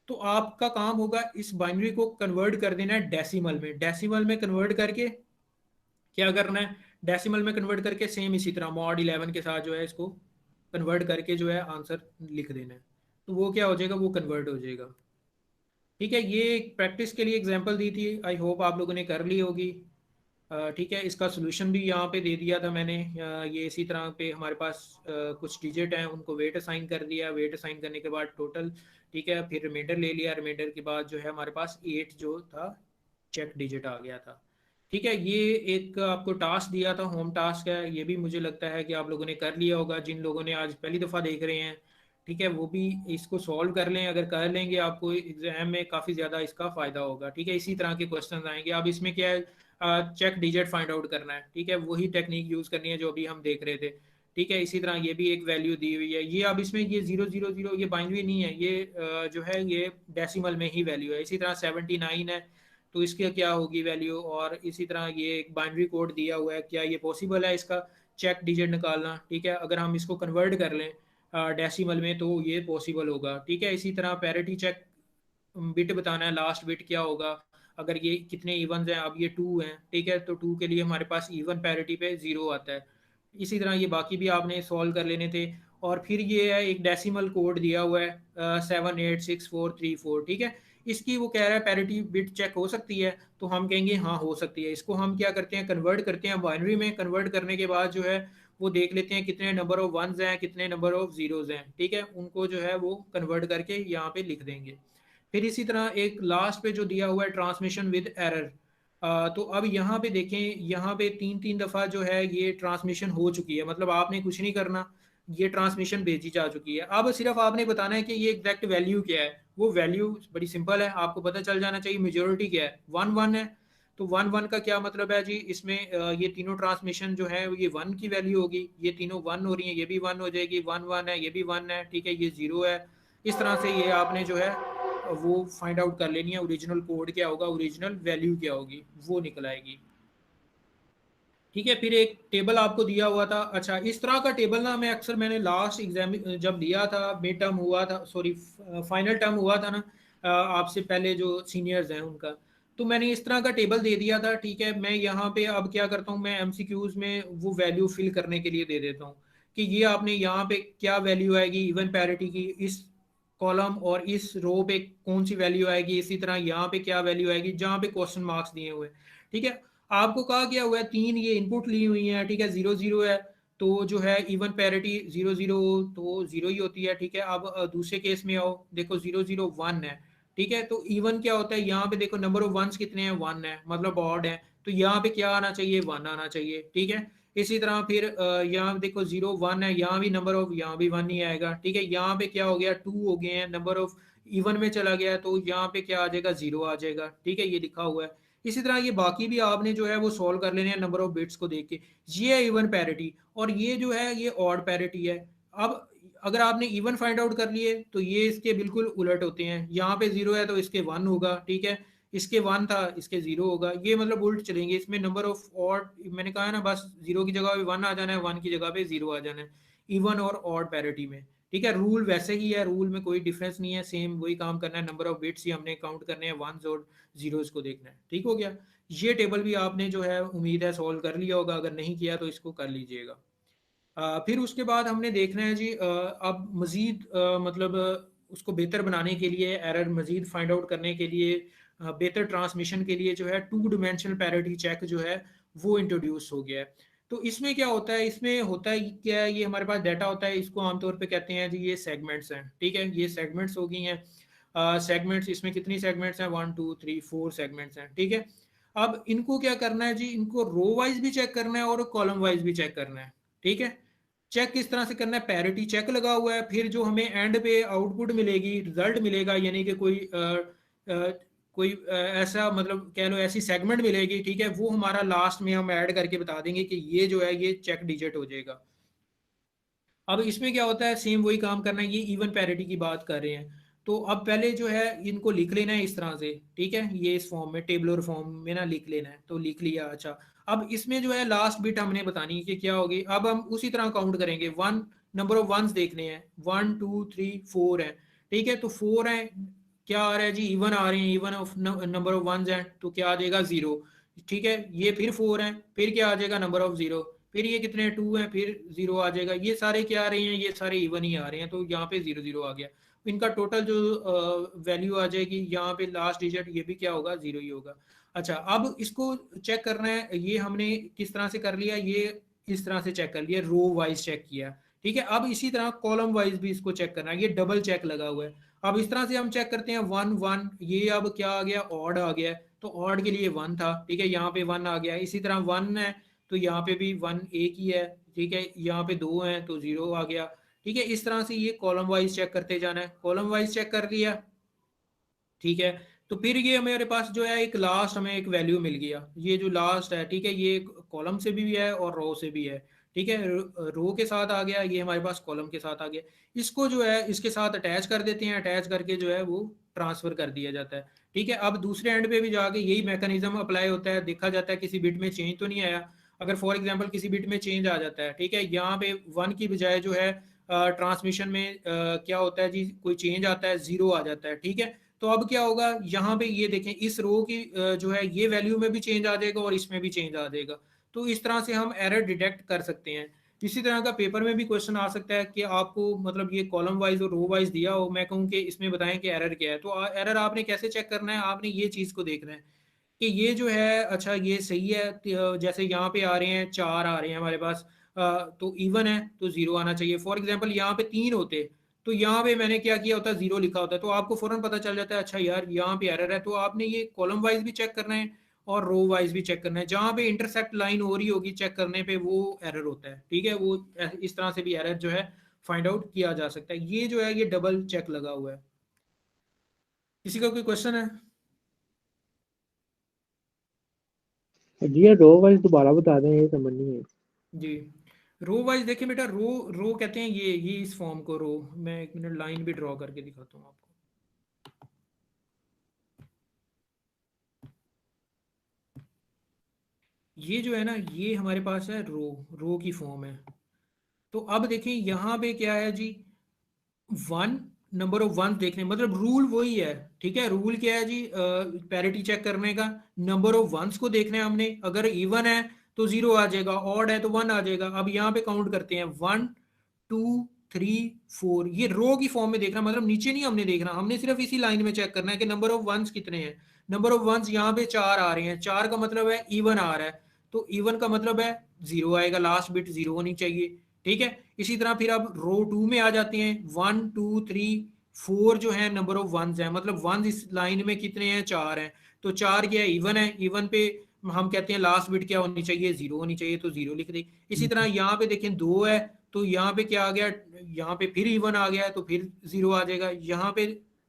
तो आपका काम होगा इस बाइनरी को कन्वर्ट कर देना है डेसिमल में। डेसिमल में कन्वर्ट करके क्या करना है, डेसिमल में कन्वर्ट करके सेम इसी तरह मॉड 11 के साथ जो है इसको कन्वर्ट करके जो है आंसर लिख देना है, तो वो क्या हो जाएगा, वो कन्वर्ट हो जाएगा। ठीक है, ये प्रैक्टिस के लिए एग्जांपल दी थी, आई होप आप लोगों ने कर ली होगी। ठीक है, इसका सोल्यूशन भी यहाँ पे दे दिया था मैंने। ये इसी तरह पे हमारे पास कुछ डिजिट हैं, उनको वेट असाइन कर दिया, वेट असाइन करने के बाद टोटल, ठीक है, फिर रिमाइंडर ले लिया, रिमाइंडर के बाद जो है हमारे पास 8 जो था चेक डिजिट आ गया था। ठीक है, ये एक आपको टास्क दिया था, होम टास्क है, ये भी मुझे लगता है कि आप लोगों ने कर लिया होगा, जिन लोगों ने आज पहली दफ़ा देख रहे हैं। ठीक है, वो भी इसको सॉल्व कर लें, अगर कर लेंगे आपको एग्जाम में काफ़ी ज़्यादा इसका फ़ायदा होगा। ठीक है, इसी तरह के क्वेश्चन आएंगे। अब इसमें क्या है, चेक डिजिट फाइंड आउट करना है। ठीक है, वही टेक्निक यूज़ करनी है जो अभी हम देख रहे थे। ठीक है, इसी तरह ये भी एक वैल्यू दी हुई है, ये अब इसमें ये 000 ये बाइनरी नहीं है, ये जो है ये डेसिमल में ही वैल्यू है। इसी तरह 79 है तो इसकी क्या होगी वैल्यू, और इसी तरह ये एक बाइनरी कोड दिया हुआ है, क्या ये पॉसिबल है इसका चेक डिजिट निकालना। ठीक है, अगर हम इसको कन्वर्ट कर लें डेसिमल में तो ये पॉसिबल होगा। ठीक है, इसी तरह पैरिटी चेक बिट बताना है, लास्ट बिट क्या होगा, अगर ये कितने इवन हैं, अब ये 2 हैं, ठीक है, तो 2 के लिए हमारे पास इवन पैरिटी पे 0 आता है। इसी तरह ये बाकी भी आपने सॉल्व कर लेने थे। और फिर ये है एक डेसिमल कोड दिया हुआ है 786434। ठीक है, इसकी वो कह रहा है पैरिटी बिट चेक हो सकती है, तो हम कहेंगे हाँ हो सकती है। इसको हम क्या करते हैं, कन्वर्ट करते हैं बाइनरी में, कन्वर्ट करने के बाद जो है वो देख लेते हैं कितने नंबर ऑफ वंस हैं, कितने नंबर ऑफ जीरोज हैं। ठीक है, उनको जो है वो कन्वर्ट करके यहाँ पे लिख देंगे। फिर इसी तरह एक लास्ट पे जो दिया हुआ है ट्रांसमिशन विद एरर, तो अब यहाँ पे देखें, यहाँ पे 3 दफ़ा जो है ये ट्रांसमिशन हो चुकी है, मतलब आपने कुछ नहीं करना, ये ट्रांसमिशन भेजी जा चुकी है। अब सिर्फ आपने बताना है कि ये एग्जैक्ट वैल्यू क्या है। वो वैल्यू बड़ी सिंपल है, आपको पता चल जाना चाहिए। मेजोरिटी क्या है, 1 1 है, तो 1 1 का क्या मतलब है जी, इसमें ये तीनों ट्रांसमिशन जो है ये 1 की वैल्यू होगी, ये तीनों 1 हो रही है, ये भी 1 हो जाएगी, 1 1 है, ये भी 1 है, ठीक है, ये 0 है। इस तरह से ये आपने जो है वो फाइंड आउट कर लेनी है, ओरिजिनल कोड क्या होगा, ओरिजिनल वैल्यू क्या होगी, वो निकल आएगी। ठीक है, फिर एक टेबल आपको दिया हुआ था। अच्छा, इस तरह का टेबल ना मैं अक्सर, मैंने लास्ट एग्जाम जब दिया था, मिड टर्म हुआ था, सॉरी फाइनल टर्म हुआ था ना, आपसे पहले जो सीनियर्स हैं उनका, तो मैंने इस तरह का टेबल दे दिया था। ठीक है, मैं यहाँ पे अब क्या करता हूँ, मैं एमसीक्यूज में वो वैल्यू फिल करने के लिए दे देता हूँ कि ये आपने यहाँ पे क्या वैल्यू आएगी इवन पैरिटी की, इस कॉलम और इस रो पे कौन सी वैल्यू आएगी, इसी तरह यहाँ पे क्या वैल्यू आएगी जहाँ पे क्वेश्चन मार्क्स दिए हुए हैं। ठीक है, आपको कहा गया हुआ है 3 ये इनपुट ली हुई है। ठीक है, 0 0 है तो जो है इवन पैरिटी 0 0 तो 0 ही होती है। ठीक है, अब दूसरे केस में आओ, देखो 0 0 1 है। ठीक है, तो इवन क्या होता है, यहाँ पे देखो नंबर ऑफ वंस कितने हैं, 1 है, मतलब ऑड है, तो यहाँ पे क्या आना चाहिए, 1 आना चाहिए। ठीक है, इसी तरह फिर यहाँ देखो 0 1 है, यहाँ भी नंबर ऑफ, यहाँ भी 1 ही आएगा। ठीक है, यहाँ पे क्या हो गया, 2 हो गए हैं, नंबर ऑफ इवन में चला गया तो यहाँ पे क्या आ जाएगा, 0 आ जाएगा। ठीक है, ये लिखा हुआ है। इसी तरह ये बाकी भी आपने जो है वो सॉल्व कर लेने हैं नंबर ऑफ बिट्स को देख के। ये है इवन पैरिटी, और ये जो है ये ऑड पैरिटी है। अब अगर आपने इवन फाइंड आउट कर लिए तो ये इसके बिल्कुल उलट होते हैं, यहाँ पे 0 है तो इसके 1 होगा। ठीक है, इसके 1 था इसके 0 होगा, ये मतलब उल्ट चलेंगे। इसमें नंबर ऑफ ऑड, मैंने कहा है ना, बस 0 की जगह पे 1 आ जाना है, 1 की जगह पे 0 आ जाना है, इवन और ऑड पैरिटी में। ठीक है, रूल वैसे ही है, रूल में कोई डिफरेंस नहीं है, सेम वही काम करना है, नंबर ऑफ बिट्स ही हमने काउंट करने हैं, वंस और जीरोस को देखना है। ठीक हो गया, ये टेबल भी आपने जो है उम्मीद है सॉल्व कर लिया होगा, अगर नहीं किया तो इसको कर लीजिएगा। फिर उसके बाद हमने देखना है जी अब मज़ीद मतलब उसको बेहतर बनाने के लिए, एरर मज़ीद फाइंड आउट करने के लिए, बेहतर ट्रांसमिशन के लिए जो है 2 डिमेंशनल पैरिटी चेक जो है वो इंट्रोड्यूस हो गया है। तो इसमें क्या होता है, इसमें होता है क्या है, ये हमारे पास डाटा होता है, इसको आमतौर पे कहते हैं जी ये सेगमेंट्स हैं। ठीक है, ये सेगमेंट्स हो गई हैं, सेगमेंट्स, इसमें कितनी सेगमेंट्स हैं, 1 2 3 4 सेगमेंट्स हैं। ठीक है, अब इनको क्या करना है जी, इनको रो वाइज भी चेक करना है और कॉलम वाइज भी चेक करना है। ठीक है, चेक किस तरह से करना है, पैरिटी चेक लगा हुआ है, फिर जो हमें एंड पे आउटपुट मिलेगी, रिजल्ट मिलेगा, यानी कि कोई ऐसा मतलब कह लो ऐसी सेगमेंट मिलेगी। ठीक है, वो हमारा लास्ट में हम ऐड करके बता देंगे कि ये जो है ये चेक डिजिट हो जाएगा। अब इसमें क्या होता है, सेम वही काम करना है, ये इवन पैरिटी की बात कर रहे हैं। तो अब पहले जो है इनको लिख लेना है इस तरह से। ठीक है, ये इस फॉर्म में, टेबलर फॉर्म में ना लिख लेना है, तो लिख लिया। अच्छा, अब इसमें जो है लास्ट बिट हमने बतानी है कि क्या होगी। अब हम उसी तरह काउंट करेंगे, 1 नंबर ऑफ वंस देखने हैं, 1 2 3 4 है। ठीक है, तो 4 है, क्या आ रहा है जी, इवन आ रहे हैं, even of number of once हैं, तो क्या आ जाएगा, 0। ठीक है, ये फिर 4 है, फिर क्या आ जाएगा, नंबर ऑफ 0, फिर ये कितने 2 हैं, फिर 0 आ जाएगा। ये सारे क्या आ रहे हैं, ये सारे इवन ही आ रहे हैं, तो यहाँ पे 0 0 आ गया। इनका टोटल जो वैल्यू आ जाएगी यहाँ पे लास्ट डिजिट, ये भी क्या होगा, 0 ही होगा। अच्छा, अब इसको चेक करना है, ये हमने किस तरह से कर लिया, ये इस तरह से चेक कर लिया, रो वाइज चेक किया। ठीक है, अब इसी तरह कॉलम वाइज भी इसको चेक करना है, ये डबल चेक लगा हुआ है। अब इस तरह से हम चेक करते हैं, 1 1, ये अब क्या आ गया, ऑड आ गया, तो ऑड के लिए 1 था। ठीक है, यहाँ पे 1 आ गया, इसी तरह 1 है तो यहाँ पे भी 1 एक ही है। ठीक है, यहाँ पे 2 हैं तो 0 आ गया। ठीक है, इस तरह से ये कॉलम वाइज चेक करते जाना है, कॉलम वाइज चेक कर लिया। ठीक है, तो फिर ये हमारे पास जो है एक लास्ट हमें एक वैल्यू मिल गया, ये जो लास्ट है। ठीक है, ये कॉलम से भी है और रो से भी है। ठीक है, रो के साथ आ गया, ये हमारे पास कॉलम के साथ आ गया। इसको जो है इसके साथ अटैच कर देते हैं, अटैच करके जो है वो ट्रांसफर कर दिया जाता है। ठीक है, अब दूसरे एंड पे भी जाके यही मैकेनिज्म अप्लाई होता है, देखा जाता है किसी बिट में चेंज तो नहीं आया। अगर फॉर एग्जाम्पल किसी बिट में चेंज आ जाता है, ठीक है, यहाँ पे 1 की बजाय जो है ट्रांसमिशन में क्या होता है जी, कोई चेंज आता है, 0 आ जाता है। ठीक है, तो अब क्या होगा, यहाँ पे ये देखें, इस रो की जो है ये वैल्यू में भी चेंज आ जाएगा और इसमें भी चेंज आ जाएगा। तो इस तरह से हम एरर डिटेक्ट कर सकते हैं। इसी तरह का पेपर में भी क्वेश्चन आ सकता है कि आपको मतलब ये कॉलम वाइज और रो वाइज दिया हो, मैं कहूँ कि इसमें बताएं कि एरर क्या है, तो एरर आपने कैसे चेक करना है, आपने ये चीज़ को देखना है कि ये जो है, अच्छा ये सही है, जैसे यहाँ पे आ रहे हैं 4 आ रहे हैं हमारे पास, तो इवन है तो 0 आना चाहिए। फॉर एग्जाम्पल यहाँ पे 3 होते तो यहाँ पे मैंने क्या किया होता, 0 लिखा होता है, तो आपको फौरन पता चल जाता है अच्छा यार यहाँ पे एरर है। तो आपने ये कॉलम वाइज भी चेक करना है और रो वाइज भी चेक करना है, जहाँ पे इंटरसेक्ट लाइन हो रही होगी चेक करने पे वो एरर होता है। ठीक है, वो इस तरह से भी एरर जो है फाइंड आउट किया जा सकता है। ये जो है ये डबल चेक लगा हुआ है। किसी का कोई क्वेश्चन है? जी ये रो वाइज दोबारा बता दें, ये समझ नहीं है। जी, रो वाइज देखिए बेटा, रो रो कहते हैं ये इस फॉर्म को रो, मैं एक मिनट लाइन भी ड्रॉ करके दिखाता हूँ आपको। ये जो है ना, ये हमारे पास है रो की फॉर्म है। तो अब देखिए यहाँ पे क्या है जी, 1 नंबर ऑफ वन देखने, मतलब रूल वही है। ठीक है, रूल क्या है जी, पैरिटी चेक करने का, नंबर ऑफ वंस को देखना है हमने, अगर इवन है तो 0 आ जाएगा, ऑड है तो 1 आ जाएगा। अब यहाँ पे काउंट करते हैं, 1 2 3 4, ये रो की फॉर्म में देखना, मतलब नीचे नहीं हमने देखना, हमने सिर्फ इसी लाइन में चेक करना है कि नंबर ऑफ वंस कितने हैं। नंबर ऑफ वंस यहाँ पे 4 आ रहे हैं, 4 का मतलब है इवन आ रहा है, तो इवन का मतलब है 0 आएगा, लास्ट बिट 0 होनी चाहिए। ठीक है, इसी तरह फिर अब रो 2 में आ जाते हैं, 1 2 3 4 जो है नंबर ऑफ वंस है, मतलब वंस इस लाइन में कितने हैं, 4 हैं, तो 4 क्या है, इवन है, इवन पे हम कहते हैं लास्ट बिट क्या होनी चाहिए, 0 होनी चाहिए, तो 0 लिख दी। इसी तरह यहाँ पे देखें 2 है, तो यहाँ पे क्या आ गया, यहाँ पे फिर इवन आ गया है, तो फिर 0 आ जाएगा, यहाँ पे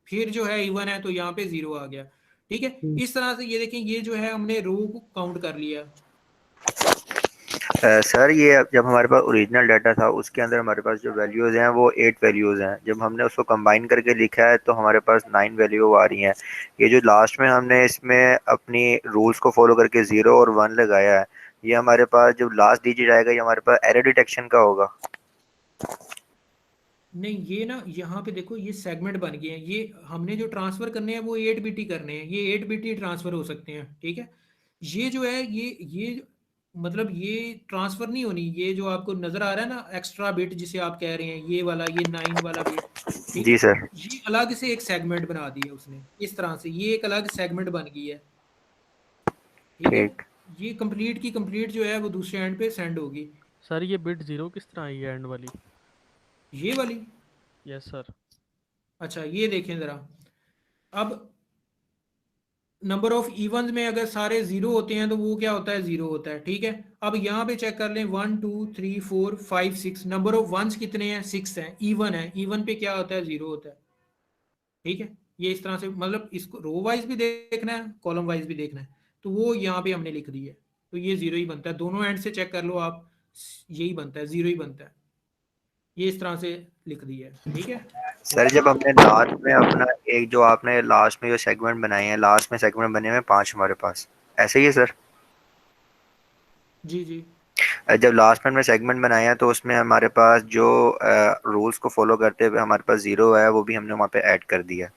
फिर जो है इवन है, तो यहाँ पे 0 आ गया। ठीक है, इस तरह से ये देखें, ये जो है हमने रो को काउंट कर लिया। सर ये जब हमारे पास ओरिजिनल डाटा था उसके अंदर हमारे पास जो वैल्यूज़ हैं वो 8 वैल्यूज़ हैं, जब हमने उसको कंबाइन करके लिखा है तो हमारे पास 9 वैल्यू आ रही हैं। ये जो लास्ट में हमने इसमें अपनी रूल्स को फॉलो करके 0 और 1 लगाया है, ये हमारे पास जब लास्ट डिजिट आएगा ये हमारे पास एरर डिटेक्शन का होगा। नहीं, ये ना यहाँ पे देखो ये सेगमेंट बन गए हैं, ये हमने जो ट्रांसफर करने हैं वो 8 बिट ही करने हैं, ये 8 बिट ही ट्रांसफर हो सकते हैं। ठीक है, ये जो है ये मतलब ये ट्रांसफर नहीं होनी, ये जो आपको नजर आ रहा है ना एक्स्ट्रा बिट जिसे आप कह रहे हैं, ये वाला, ये 9 वाला बिट, ठीक जी है, सर। ये अलग से एक सेगमेंट बना दिया उसने, इस तरह से ये एक अलग सेगमेंट बन गई है। ठीक है, ठीक। ये कंप्लीट की कंप्लीट जो है वो दूसरे एंड पे सेंड होगी। सर ये बिट 0 किस तरह आई है एंड वाली? ये वाली, यस सर। अच्छा ये देखें जरा, अब नंबर ऑफ इवन्स में अगर सारे 0 होते हैं तो वो क्या होता है, 0 होता है। ठीक है, अब यहाँ पे चेक कर लें, 1 2 3 4 5 6, नंबर ऑफ वंस कितने हैं, 6 हैं, इवन है, इवन पे क्या होता है, 0 होता है। ठीक है, ये इस तरह से, मतलब इसको रो वाइज भी देखना है, कॉलम वाइज भी देखना है, तो वो यहाँ पे हमने लिख दी है, तो ये 0 ही बनता है, दोनों एंड से चेक कर लो आप, यही बनता है, 0 ही बनता है, ये इस तरह से लिख दी है। ठीक है सर जब हमने लास्ट में अपना एक जो आपने लास्ट में जो सेगमेंट बनाए हैं, लास्ट में सेगमेंट बने हुए हैं 5 हमारे पास, ऐसे ही है सर? जी जी जब लास्ट में हमने सेगमेंट बनाए हैं तो उसमें हमारे पास जो रूल्स को फॉलो करते हुए हमारे पास 0 है वो भी हमने वहाँ पे ऐड कर दिया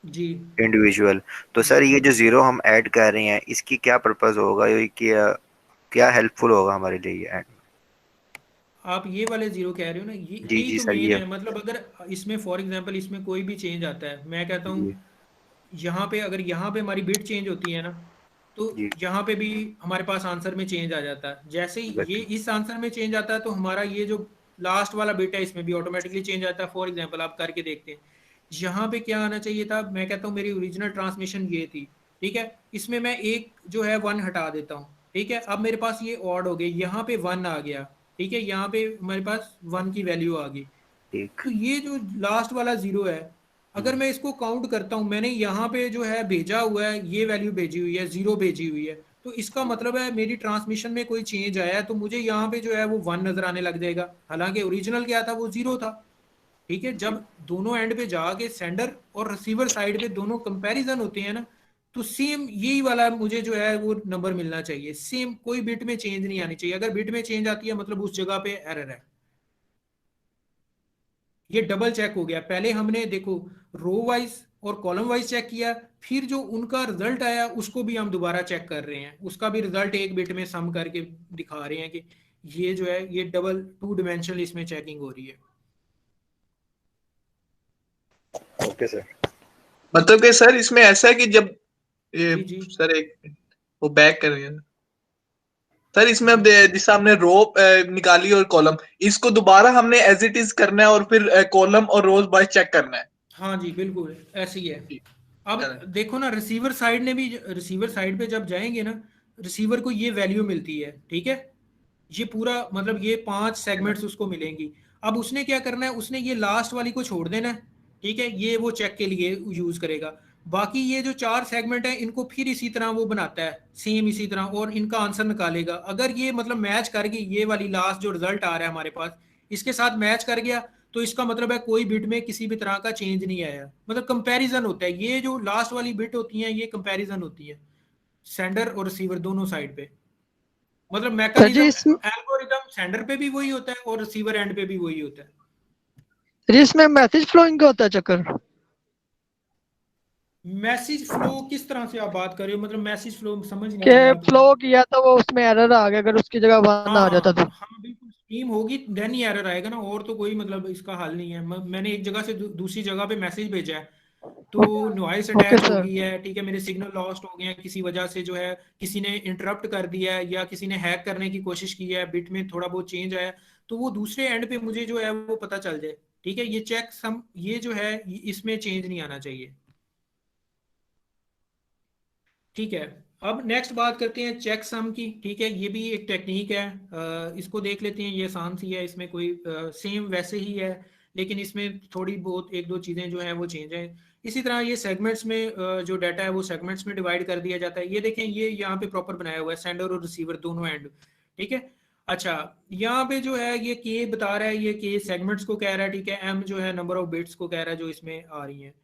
जी इंडिविजुअल। तो सर ये जो 0 हम ऐड कर रहे हैं इसकी क्या पर्पस होगा, ये क्या हेल्पफुल होगा हमारे लिए ये ऐड? आप ये वाले 0 कह रहे हो ना, ये जी यही जी तो सर मेन ये। है, मतलब अगर इसमें फॉर एग्जांपल इसमें कोई भी चेंज आता है, मैं कहता हूँ जी यहाँ पे, अगर यहाँ पे हमारी बिट चेंज होती है ना, तो जी यहाँ पे भी हमारे पास आंसर में चेंज आ जाता है, जैसे ही ये एग्जैक्टली। इस आंसर में चेंज आता है तो हमारा ये जो लास्ट वाला बिट है इसमें भी ऑटोमेटिकली चेंज आता है। फॉर एग्जांपल आप करके देखते हैं, यहाँ पे क्या आना चाहिए था, मैं कहता हूँ मेरी ओरिजिनल ट्रांसमिशन ये थी, ठीक है, इसमें मैं एक जो है 1 हटा देता हूँ, ठीक है, अब मेरे पास ये ऑड हो गया, यहाँ पे 1 आ गया, ठीक है, यहाँ पे मेरे पास 1 की वैल्यू आ गई, ठीक। तो ये जो लास्ट वाला 0 है, अगर मैं इसको काउंट करता हूँ, मैंने यहाँ पे जो है भेजा हुआ है, ये वैल्यू भेजी हुई है, 0 भेजी हुई है, तो इसका मतलब है मेरी ट्रांसमिशन में कोई चेंज आया है, तो मुझे यहाँ पे जो है वो 1 नजर आने लग जाएगा, हालांकि ओरिजिनल क्या था, वो 0 था। ठीक है, जब दोनों एंड पे जाके सेंडर और रिसीवर साइड पे दोनों कंपैरिजन होते हैं ना, तो सेम यही वाला मुझे जो है वो नंबर मिलना चाहिए, सेम, कोई बिट में चेंज नहीं आनी चाहिए, अगर बिट में चेंज आती है मतलब उस जगह पे एरर है। ये डबल चेक हो गया, पहले हमने देखो रो वाइज और कॉलम वाइज चेक किया, फिर जो उनका रिजल्ट आया उसको भी हम दोबारा चेक कर रहे हैं, उसका भी रिजल्ट एक बिट में सम करके दिखा रहे हैं कि ये जो है ये डबल 2 डायमेंशनल इसमें चेकिंग हो रही है। Okay sir. मतलब कि सर इसमें ऐसा है कि जब ये जी जी सर एक वो बैक कर रही है सर, इसमें अब जी जैसे हमने रो निकाली और कॉलम, इसको दोबारा हमने एज इट इज करना है और फिर कॉलम और रोज बाय चेक करना है। हाँ जी बिल्कुल ऐसे ही है। जी, अब correct। देखो ना, रिसीवर साइड ने भी, रिसीवर साइड पे जब जाएंगे ना, रिसीवर को ये वैल्यू मिलती है, ठीक है, ये पूरा मतलब ये 5 सेगमेंट्स उसको मिलेंगी। अब उसने क्या करना है, उसने ये लास्ट वाली को छोड़ देना है, ठीक है, ये वो चेक के लिए यूज करेगा, बाकी ये जो 4 सेगमेंट है इनको फिर इसी तरह वो बनाता है, सेम इसी तरह, और इनका आंसर निकालेगा, अगर ये मतलब मैच कर गई, ये वाली लास्ट जो रिजल्ट आ रहा है हमारे पास इसके साथ मैच कर गया, तो इसका मतलब है कोई बिट में किसी भी तरह का चेंज नहीं आया, मतलब कंपैरिजन होता है, ये जो लास्ट वाली बिट होती है ये कंपैरिजन होती है सेंडर और रिसीवर दोनों साइड पे, मतलब सर जी मैकेनिज्म, इसमें एल्गोरिदम सेंडर पे भी वही होता है और रिसीवर एंड पे भी वही होता है। सर जी, इसमें मैसेज फ्लोइंग का होता है चक्कर? मैसेज फ्लो किस तरह से आप बात कर रहे हो, मतलब मैसेज फ्लो समझ नहीं कि आया मेरी फ्लो बात। किया था वो, उसमें एरर आ गया, अगर उसकी जगह 1 हाँ आ हाँ जाता तो? हाँ बिल्कुल, टीम होगी देन ही एरर आएगा ना, और तो कोई मतलब इसका हल नहीं है। मैंने एक जगह से दूसरी जगह पे मैसेज भेजा है, तो नॉइस ओके अटैच हो सर। गई है, ठीक है, मेरे सिग्नल लॉस्ट हो गए हैं किसी वजह से, जो है किसी ने इंटरप्ट कर दिया है या किसी ने हैक करने की कोशिश की है, बिट में थोड़ा बहुत चेंज आया, तो वो दूसरे एंड पे मुझे जो है वो पता चल जाए। ठीक है, ये चेक सम, ये जो है इसमें चेंज नहीं आना चाहिए। ठीक है, अब नेक्स्ट बात करते हैं चेक सम की। ठीक है, ये भी एक टेक्निक है, इसको देख लेते हैं। ये आसान सी है, इसमें कोई सेम वैसे ही है, लेकिन इसमें थोड़ी बहुत एक दो चीज़ें जो हैं वो चेंज हैं। इसी तरह ये सेगमेंट्स में जो डाटा है वो सेगमेंट्स में डिवाइड कर दिया जाता है। ये देखें, ये यहाँ पे प्रॉपर बनाया हुआ है, सेंडर और रिसीवर दोनों एंड। ठीक है, अच्छा, यहाँ पे जो है ये के बता रहा है, ये के सेगमेंट्स को कह रहा है, ठीक है, एम जो है नंबर ऑफ बिट्स को कह रहा है जो इसमें आ रही हैं।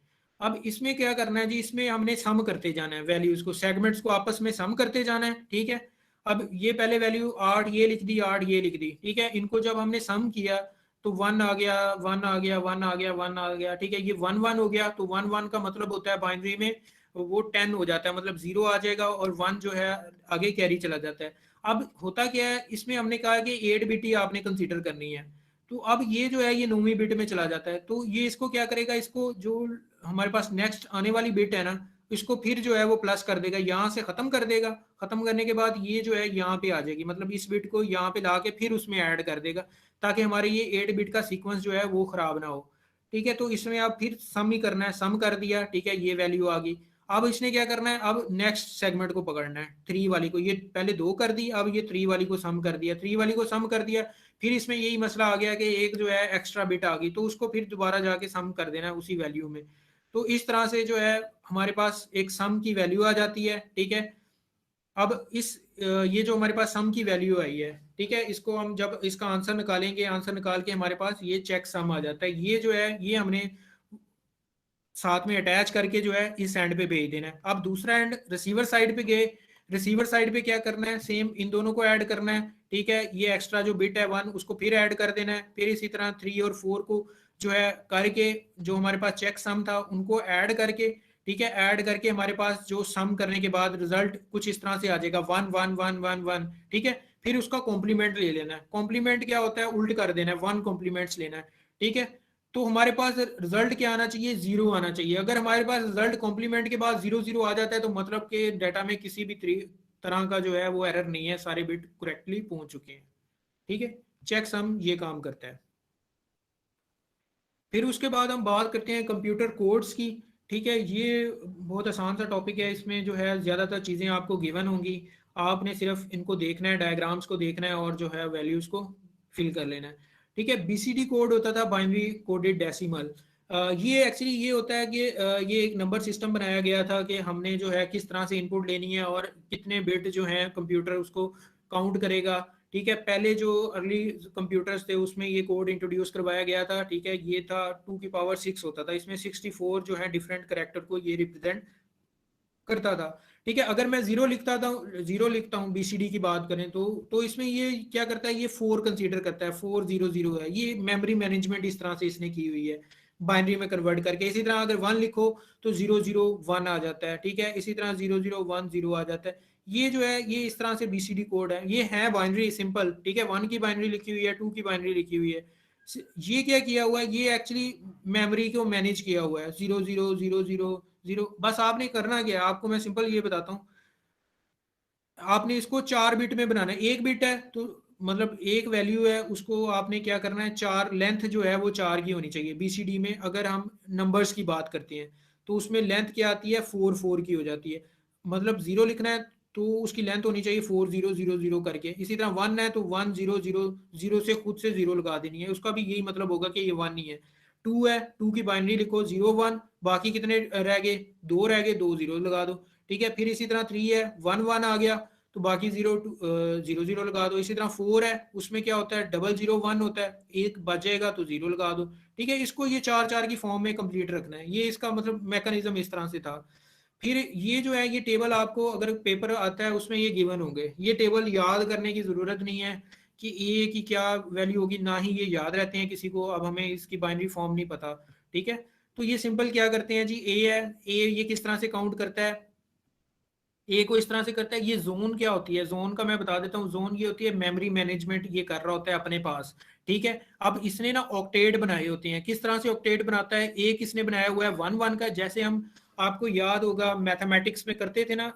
अब इसमें क्या करना है जी, इसमें हमने सम करते जाना है, वैल्यूज को, सेगमेंट्स को आपस में सम करते जाना है। ठीक है, अब ये पहले वैल्यू 8 ये लिख दी, 8 ये लिख दी, ठीक है, इनको जब हमने सम किया तो 1 आ गया, 1 आ गया, 1 आ गया, 1 आ गया। ठीक है, ये 1 1 हो गया, तो 1 1 का मतलब होता है बाइनरी में वो 10 हो जाता है, मतलब 0 आ जाएगा और 1 जो है आगे कैरी चला जाता है। अब होता क्या है, इसमें हमने कहा कि 8 बिट ही आपने कंसीडर करनी है, तो अब ये जो है ये 9वीं बिट में चला जाता है, तो ये इसको क्या करेगा, इसको जो हमारे पास नेक्स्ट आने वाली बिट है ना, इसको फिर जो है वो प्लस कर देगा, यहाँ से खत्म कर देगा। खत्म करने के बाद ये जो है यहाँ पे आ जाएगी, मतलब इस बिट को यहाँ पे ला के फिर उसमें ऐड कर देगा, ताकि हमारे ये 8 बिट का सीक्वेंस जो है वो खराब ना हो। ठीक है, तो इसमें आप फिर सम ही करना है, सम कर दिया, ठीक है, ये वैल्यू आ गई। अब इसने क्या करना है, अब नेक्स्ट सेगमेंट को पकड़ना है, 3 वाली को, ये पहले 2 कर दी, अब ये 3 वाली को सम कर दिया, 3 वाली को सम कर दिया। फिर इसमें यही मसला आ गया कि एक जो है एक्स्ट्रा बिट आ गई, तो उसको फिर दोबारा जाके सम कर देना है उसी वैल्यू में। तो इस तरह से जो है हमारे पास एक सम की वैल्यू आ जाती है। ठीक है, अब ये जो हमारे पास सम की वैल्यू आई है, ठीक है, इसको हम जब इसका आंसर निकालेंगे, आंसर निकाल के हमारे पास ये चेक सम आ जाता है। ये जो है ये हमने साथ में अटैच करके जो है इस एंड पे भेज देना है। अब दूसरा एंड रिसीवर साइड पे गए, रिसीवर साइड पे क्या करना है, सेम इन दोनों को ऐड करना है। ठीक है, ये एक्स्ट्रा जो बिट है 1 उसको फिर ऐड कर देना है, फिर इसी तरह 3 और 4 को जो है करके जो हमारे पास चेक सम था उनको ऐड करके, ठीक है, ऐड करके हमारे पास जो सम करने के बाद रिजल्ट कुछ इस तरह से आ जाएगा 1 1 1 1 1। ठीक है, फिर उसका कॉम्प्लीमेंट ले लेना है। कॉम्प्लीमेंट क्या होता है, उल्ट कर देना है, 1 कॉम्प्लीमेंट्स लेना है। ठीक है, तो हमारे पास रिजल्ट क्या आना चाहिए, 0 आना चाहिए। अगर हमारे पास रिजल्ट कॉम्प्लीमेंट के बाद 0 0 आ जाता है तो मतलब कि डाटा में किसी भी तरह का जो है वो एरर नहीं है, सारे बिट करेक्टली पहुंच चुके हैं। ठीक है, चेक सम ये काम करता है। फिर उसके बाद हम बात करते हैं कंप्यूटर कोड्स की। ठीक है, ये बहुत आसान सा टॉपिक है, इसमें जो है ज़्यादातर चीज़ें आपको गिवन होंगी, आपने सिर्फ इनको देखना है, डायग्राम्स को देखना है और जो है वैल्यूज़ को फिल कर लेना है। ठीक है, बीसीडी कोड होता था, बाइनरी कोडेड डेसिमल। ये एक्चुअली ये होता है कि ये एक नंबर सिस्टम बनाया गया था कि हमने जो है किस तरह से इनपुट लेनी है और कितने बिट जो है कंप्यूटर उसको काउंट करेगा। ठीक है, पहले जो अर्ली कंप्यूटर्स थे उसमें ये कोड इंट्रोड्यूस करवाया गया था। ठीक है, ये था 2 की पावर 6 होता था, इसमें 64 जो है डिफरेंट करेक्टर को ये रिप्रेजेंट करता था। ठीक है, अगर मैं जीरो लिखता हूँ बीसीडी की बात करें तो इसमें ये क्या करता है, ये 4 कंसीडर करता है, 400 है। ये मेमोरी मैनेजमेंट इस तरह से इसने की हुई है, बाइनरी में कन्वर्ट करके। इसी तरह अगर 1 लिखो तो 001 आ जाता है। ठीक है, इसी तरह 0010 आ जाता है। ये जो है ये इस तरह से बीसीडी कोड है, ये है बाइनरी सिंपल। ठीक है, 1 की बाइनरी लिखी हुई है, 2 की बाइनरी लिखी हुई है। ये क्या किया हुआ है, ये एक्चुअली मेमोरी को मैनेज किया हुआ है, 0000 बस आपने करना क्या है, आपको मैं सिंपल ये बताता हूँ। आपने इसको 4 बिट में बनाना है, 1 बिट है तो मतलब एक वैल्यू है, उसको आपने क्या करना है, 4 लेंथ जो है वो 4 की होनी चाहिए। बीसीडी में अगर हम नंबर्स की बात करते हैं तो उसमें लेंथ क्या आती है, 4 की हो जाती है। मतलब 0 लिखना है तो उसकी लेंथ होनी चाहिए 4000 करके। इसी तरह 1 है तो 1000 से खुद से 0 लगा देनी है, उसका भी यही मतलब होगा कि ये 1 ही है। 2 है, 2 की बाइनरी लिखो 01, बाकी कितने रह गए, 2 रह गए, 2 0 लगा दो। ठीक है, फिर इसी तरह 3 है, 1 1 आ गया तो बाकी 0 लगा दो। इसी तरह 4 है, उसमें क्या होता है, 001 होता है, एक बचेगा तो 0 लगा दो। ठीक है, इसको ये 4 4 की फॉर्म में कंप्लीट रखना है, ये इसका मतलब मैकेनिज्म इस तरह से था। फिर ये जो है ये टेबल आपको अगर पेपर आता है उसमें ये गिवन होंगे, ये टेबल याद करने की जरूरत नहीं है कि ए की क्या वैल्यू होगी, ना ही ये याद रहते हैं किसी को। अब हमें इसकी बाइनरी फॉर्म नहीं पता। ठीक है, तो ये सिंपल क्या करते हैं जी, ए है, ए ये किस तरह से काउंट करता है, ए को इस तरह से करता है। ये जोन क्या होती है, जोन का मैं बता देता हूँ। जोन ये होती है मेमोरी मैनेजमेंट, ये कर रहा होता है अपने पास, ठीक है। अब इसने ना ऑक्टेट बनाए होते हैं। किस तरह से ऑक्टेट बनाता है, एक इसने बनाया हुआ है 1 1 का, जैसे हम, आपको याद होगा मैथमेटिक्स में करते थे ना,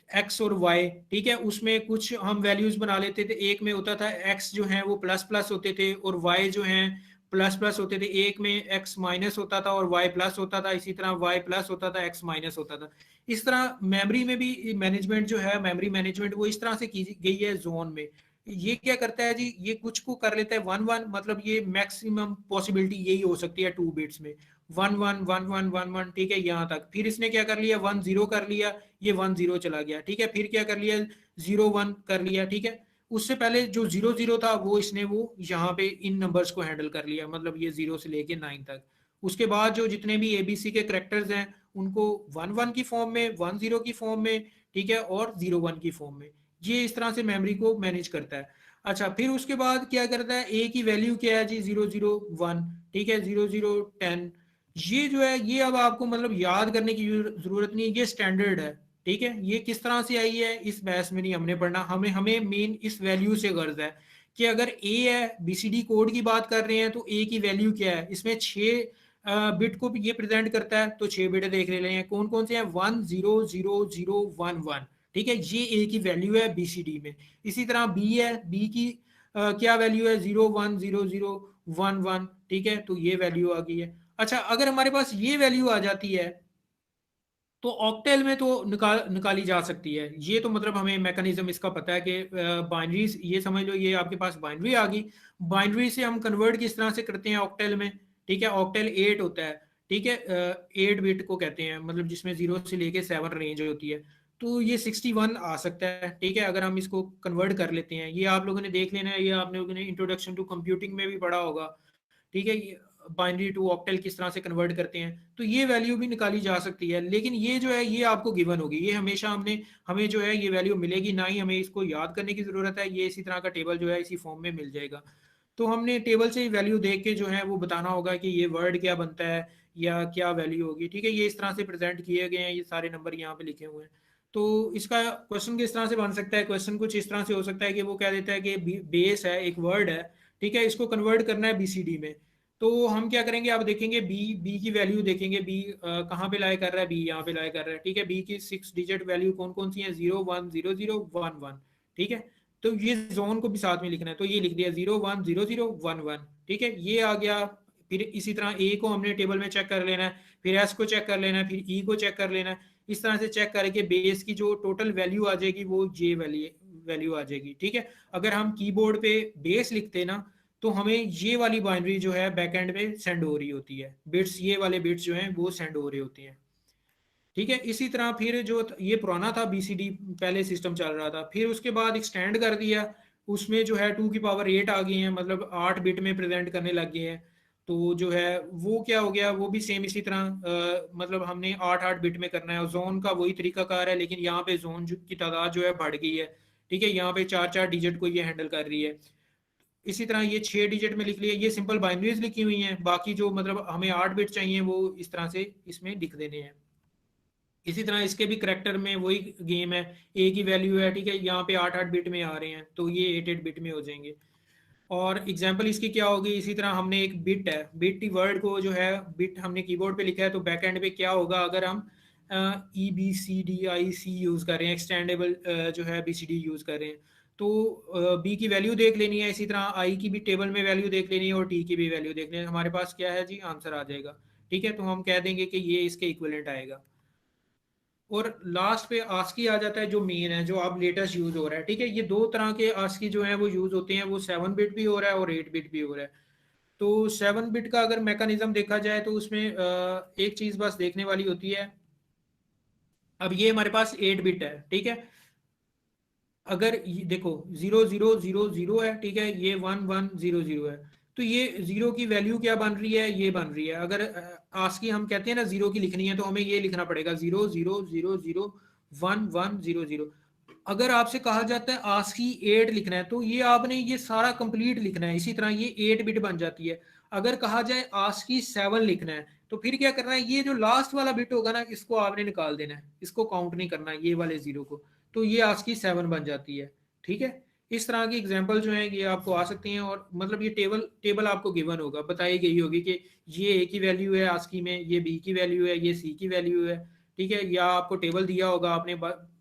एक्स और वाई, ठीक है, उसमें कुछ हम वैल्यूज बना लेते थे। एक में होता था एक्स जो है वो प्लस प्लस होते थे और वाई जो है प्लस प्लस होते थे। एक में एक्स माइनस होता था और वाई प्लस होता था, इसी तरह वाई प्लस होता था, एक्स माइनस होता था। इस तरह मेमोरी में भी मैनेजमेंट जो है, मेमोरी मैनेजमेंट वो इस तरह से की गई है जोन में। ये क्या करता है जी, ये कुछ को कर लेता है 1 1, मतलब ये मैक्सिमम पॉसिबिलिटी यही हो सकती है 2 बिट्स में, 1 1 1 1 1 1, ठीक है, यहाँ तक। फिर इसने क्या कर लिया, 1 0 कर लिया, ये 1 0 चला गया, ठीक है। फिर क्या कर लिया, 0 1 कर लिया, ठीक है। उससे पहले जो 0 0 था वो इसने वो यहाँ पे इन नंबर्स को हैंडल कर लिया, मतलब ये 0 से लेके 9 तक। उसके बाद जो जितने भी एबीसी के करेक्टर्स हैं उनको 1 1 की फॉर्म में, 1 0 की फॉर्म में, ठीक है, और 0 1 की फॉर्म में। ये इस तरह से मेमोरी को मैनेज करता है। अच्छा, फिर उसके बाद क्या करता है, ए की वैल्यू क्या है जी, 0 0 1, ठीक है, 0 0 10। ये जो है ये अब आपको मतलब याद करने की जरूरत नहीं है, ये स्टैंडर्ड है, ठीक है। ये किस तरह से आई है इस बहस में नहीं हमने पढ़ना, हमें हमें मेन इस वैल्यू से गर्ज है कि अगर ए है, बीसीडी कोड की बात कर रहे हैं, तो ए की वैल्यू क्या है, इसमें 6 बिट को ये प्रेजेंट करता है। तो 6 बिट देख ले रहे हैं कौन कौन से हैं, 1 0 0 0 1 1, ठीक है, ये ए की वैल्यू है बीसीडी में। इसी तरह बी है, बी की क्या वैल्यू है, 0 1 0 0 1 1, ठीक है, तो ये वैल्यू आ गई है। अच्छा, अगर हमारे पास ये वैल्यू आ जाती है तो ऑक्टेल में तो निकाली जा सकती है। ये तो मतलब हमें मैकेनिज्म इसका पता है कि बाइनरीज, ये समझ लो ये आपके पास बाइनरी आ गई, बाइनरी से हम कन्वर्ट किस तरह से करते हैं ऑक्टेल में, ठीक है। ऑक्टेल 8 होता है, ठीक है, 8 बिट को कहते हैं, मतलब जिसमें 0 से लेके 7 रेंज होती है। तो ये 61 आ सकता है, ठीक है, अगर हम इसको कन्वर्ट कर लेते हैं। ये आप लोगों ने देख लेना है, ये आप लोगों ने इंट्रोडक्शन टू कंप्यूटिंग में भी पढ़ा होगा, ठीक है, बाइनरी टू ऑक्टेल किस तरह से कन्वर्ट करते हैं। तो ये वैल्यू भी निकाली जा सकती है, लेकिन ये जो है ये आपको गिवन होगी, ये हमेशा हमें जो है ये वैल्यू मिलेगी, ना ही हमें इसको याद करने की जरूरत है। ये इसी तरह का टेबल जो है इसी फॉर्म में मिल जाएगा। तो हमने टेबल से वैल्यू देख के जो है वो बताना होगा कि ये वर्ड क्या बनता है या क्या वैल्यू होगी, ठीक है। ये इस तरह से प्रेजेंट किए गए हैं, ये सारे नंबर यहाँ पे लिखे हुए हैं। तो इसका क्वेश्चन किस तरह से बन सकता है, क्वेश्चन कुछ इस तरह से हो सकता है कि वो कह देता है कि बेस है, एक वर्ड है, ठीक है, इसको कन्वर्ट करना है बीसीडी में। तो हम क्या करेंगे, आप देखेंगे बी की वैल्यू देखेंगे, बी कहाँ पे लाए कर रहा है, बी यहाँ पे लाए कर रहा है, ठीक है। बी की 6 डिजिट वैल्यू कौन कौन सी है, 0 1 0 0 1 1, ठीक है। तो ये जोन को भी साथ में लिखना है, तो ये लिख दिया 0 1 0 0 1 1, ठीक है, ये आ गया। फिर इसी तरह ए को हमने टेबल में चेक कर लेना है, फिर एस को चेक कर लेना है, फिर ई को चेक कर लेना है। इस तरह से चेक करके बेस की जो टोटल वैल्यू आ जाएगी वो ये वैल्यू आ जाएगी, ठीक है। अगर हम कीबोर्ड पे बेस लिखते ना तो हमें ये वाली बाइनरी जो है बैकएंड में सेंड हो रही होती है, बिट्स, ये वाले बिट्स जो हैं वो सेंड हो रहे होते हैं, ठीक है। इसी तरह फिर जो ये पुराना था बीसीडी पहले सिस्टम चल रहा था, फिर उसके बाद एक्सटेंड कर दिया, उसमें जो है 2 की पावर 8 आ गई है, मतलब 8 बिट में प्रेजेंट करने लग गए हैं। तो जो है वो क्या हो गया, वो भी सेम इसी तरह मतलब हमने 8 बिट में करना है। जोन का वही तरीकाकार है, लेकिन यहाँ पे जोन की तादाद जो है बढ़ गई है, ठीक है, यहाँ पे 4 डिजिट को ये हैंडल कर रही है। इसी तरह ये 6 डिजिट में लिख लिया, ये सिंपल बाइनरीज लिखी हुई हैं, बाकी जो मतलब हमें 8 बिट चाहिए वो इस तरह से इसमें लिख देने हैं। इसी तरह इसके भी करेक्टर में वही गेम है, ए की वैल्यू है, ठीक है, यहाँ पे 8 बिट में आ रहे हैं तो ये 8 बिट में हो जाएंगे। और एग्जाम्पल इसकी क्या होगी, इसी तरह हमने एक बिट है, बिट वर्ड को जो है बिट हमने कीबोर्ड पे लिखा है, तो बैक एंड पे क्या होगा अगर हम EBCDIC यूज कर रहे हैं, एक्सटेंडेबल जो है BCD यूज कर रहे हैं, तो बी की वैल्यू देख लेनी है, इसी तरह आई की भी टेबल में वैल्यू देख लेनी है और टी की भी वैल्यू देख लेनी है। हमारे पास क्या है जी, आंसर आ जाएगा, ठीक है। तो हम कह देंगे कि ये इसके इक्विवेलेंट आएगा। और लास्ट पे आस्की आ जाता है जो मेन है, जो अब लेटेस्ट यूज हो रहा है, ठीक है। ये 2 तरह के आस्की जो है वो यूज होते हैं, वो 7 बिट भी हो रहा है और 8 बिट भी हो रहा है। तो 7 बिट का अगर मैकेनिज्म देखा जाए तो उसमें एक चीज बस देखने वाली होती है। अब ये हमारे पास 8 बिट है, ठीक है, अगर देखो 0 0 0 0 है, ठीक है, ये 1 1 0 0 है, तो ये 0 की वैल्यू क्या बन रही है, ये बन रही है। अगर आस्की हम कहते हैं ना 0 की लिखनी है तो हमें ये लिखना पड़ेगा 0 0 0 0 1 1 0 0। अगर आपसे कहा जाता है आस्की 8 लिखना है तो ये आपने ये सारा कंप्लीट लिखना है, इसी तरह ये 8 बिट बन जाती है। अगर कहा जाए ASCII 7 लिखना है तो फिर क्या करना है, ये जो लास्ट वाला बिट होगा ना इसको आपने निकाल देना है, इसको काउंट नहीं करना ये वाले 0 को, तो ये ASCII 7 बन जाती है। ठीक है, इस तरह की एग्जांपल जो है ये आपको आ सकती हैं, और मतलब ये टेबल आपको गिवन होगा, बताई गई होगी कि ये ए की वैल्यू है ASCII में, ये बी की वैल्यू है, ये सी की वैल्यू है। ठीक है, या आपको टेबल दिया होगा, आपने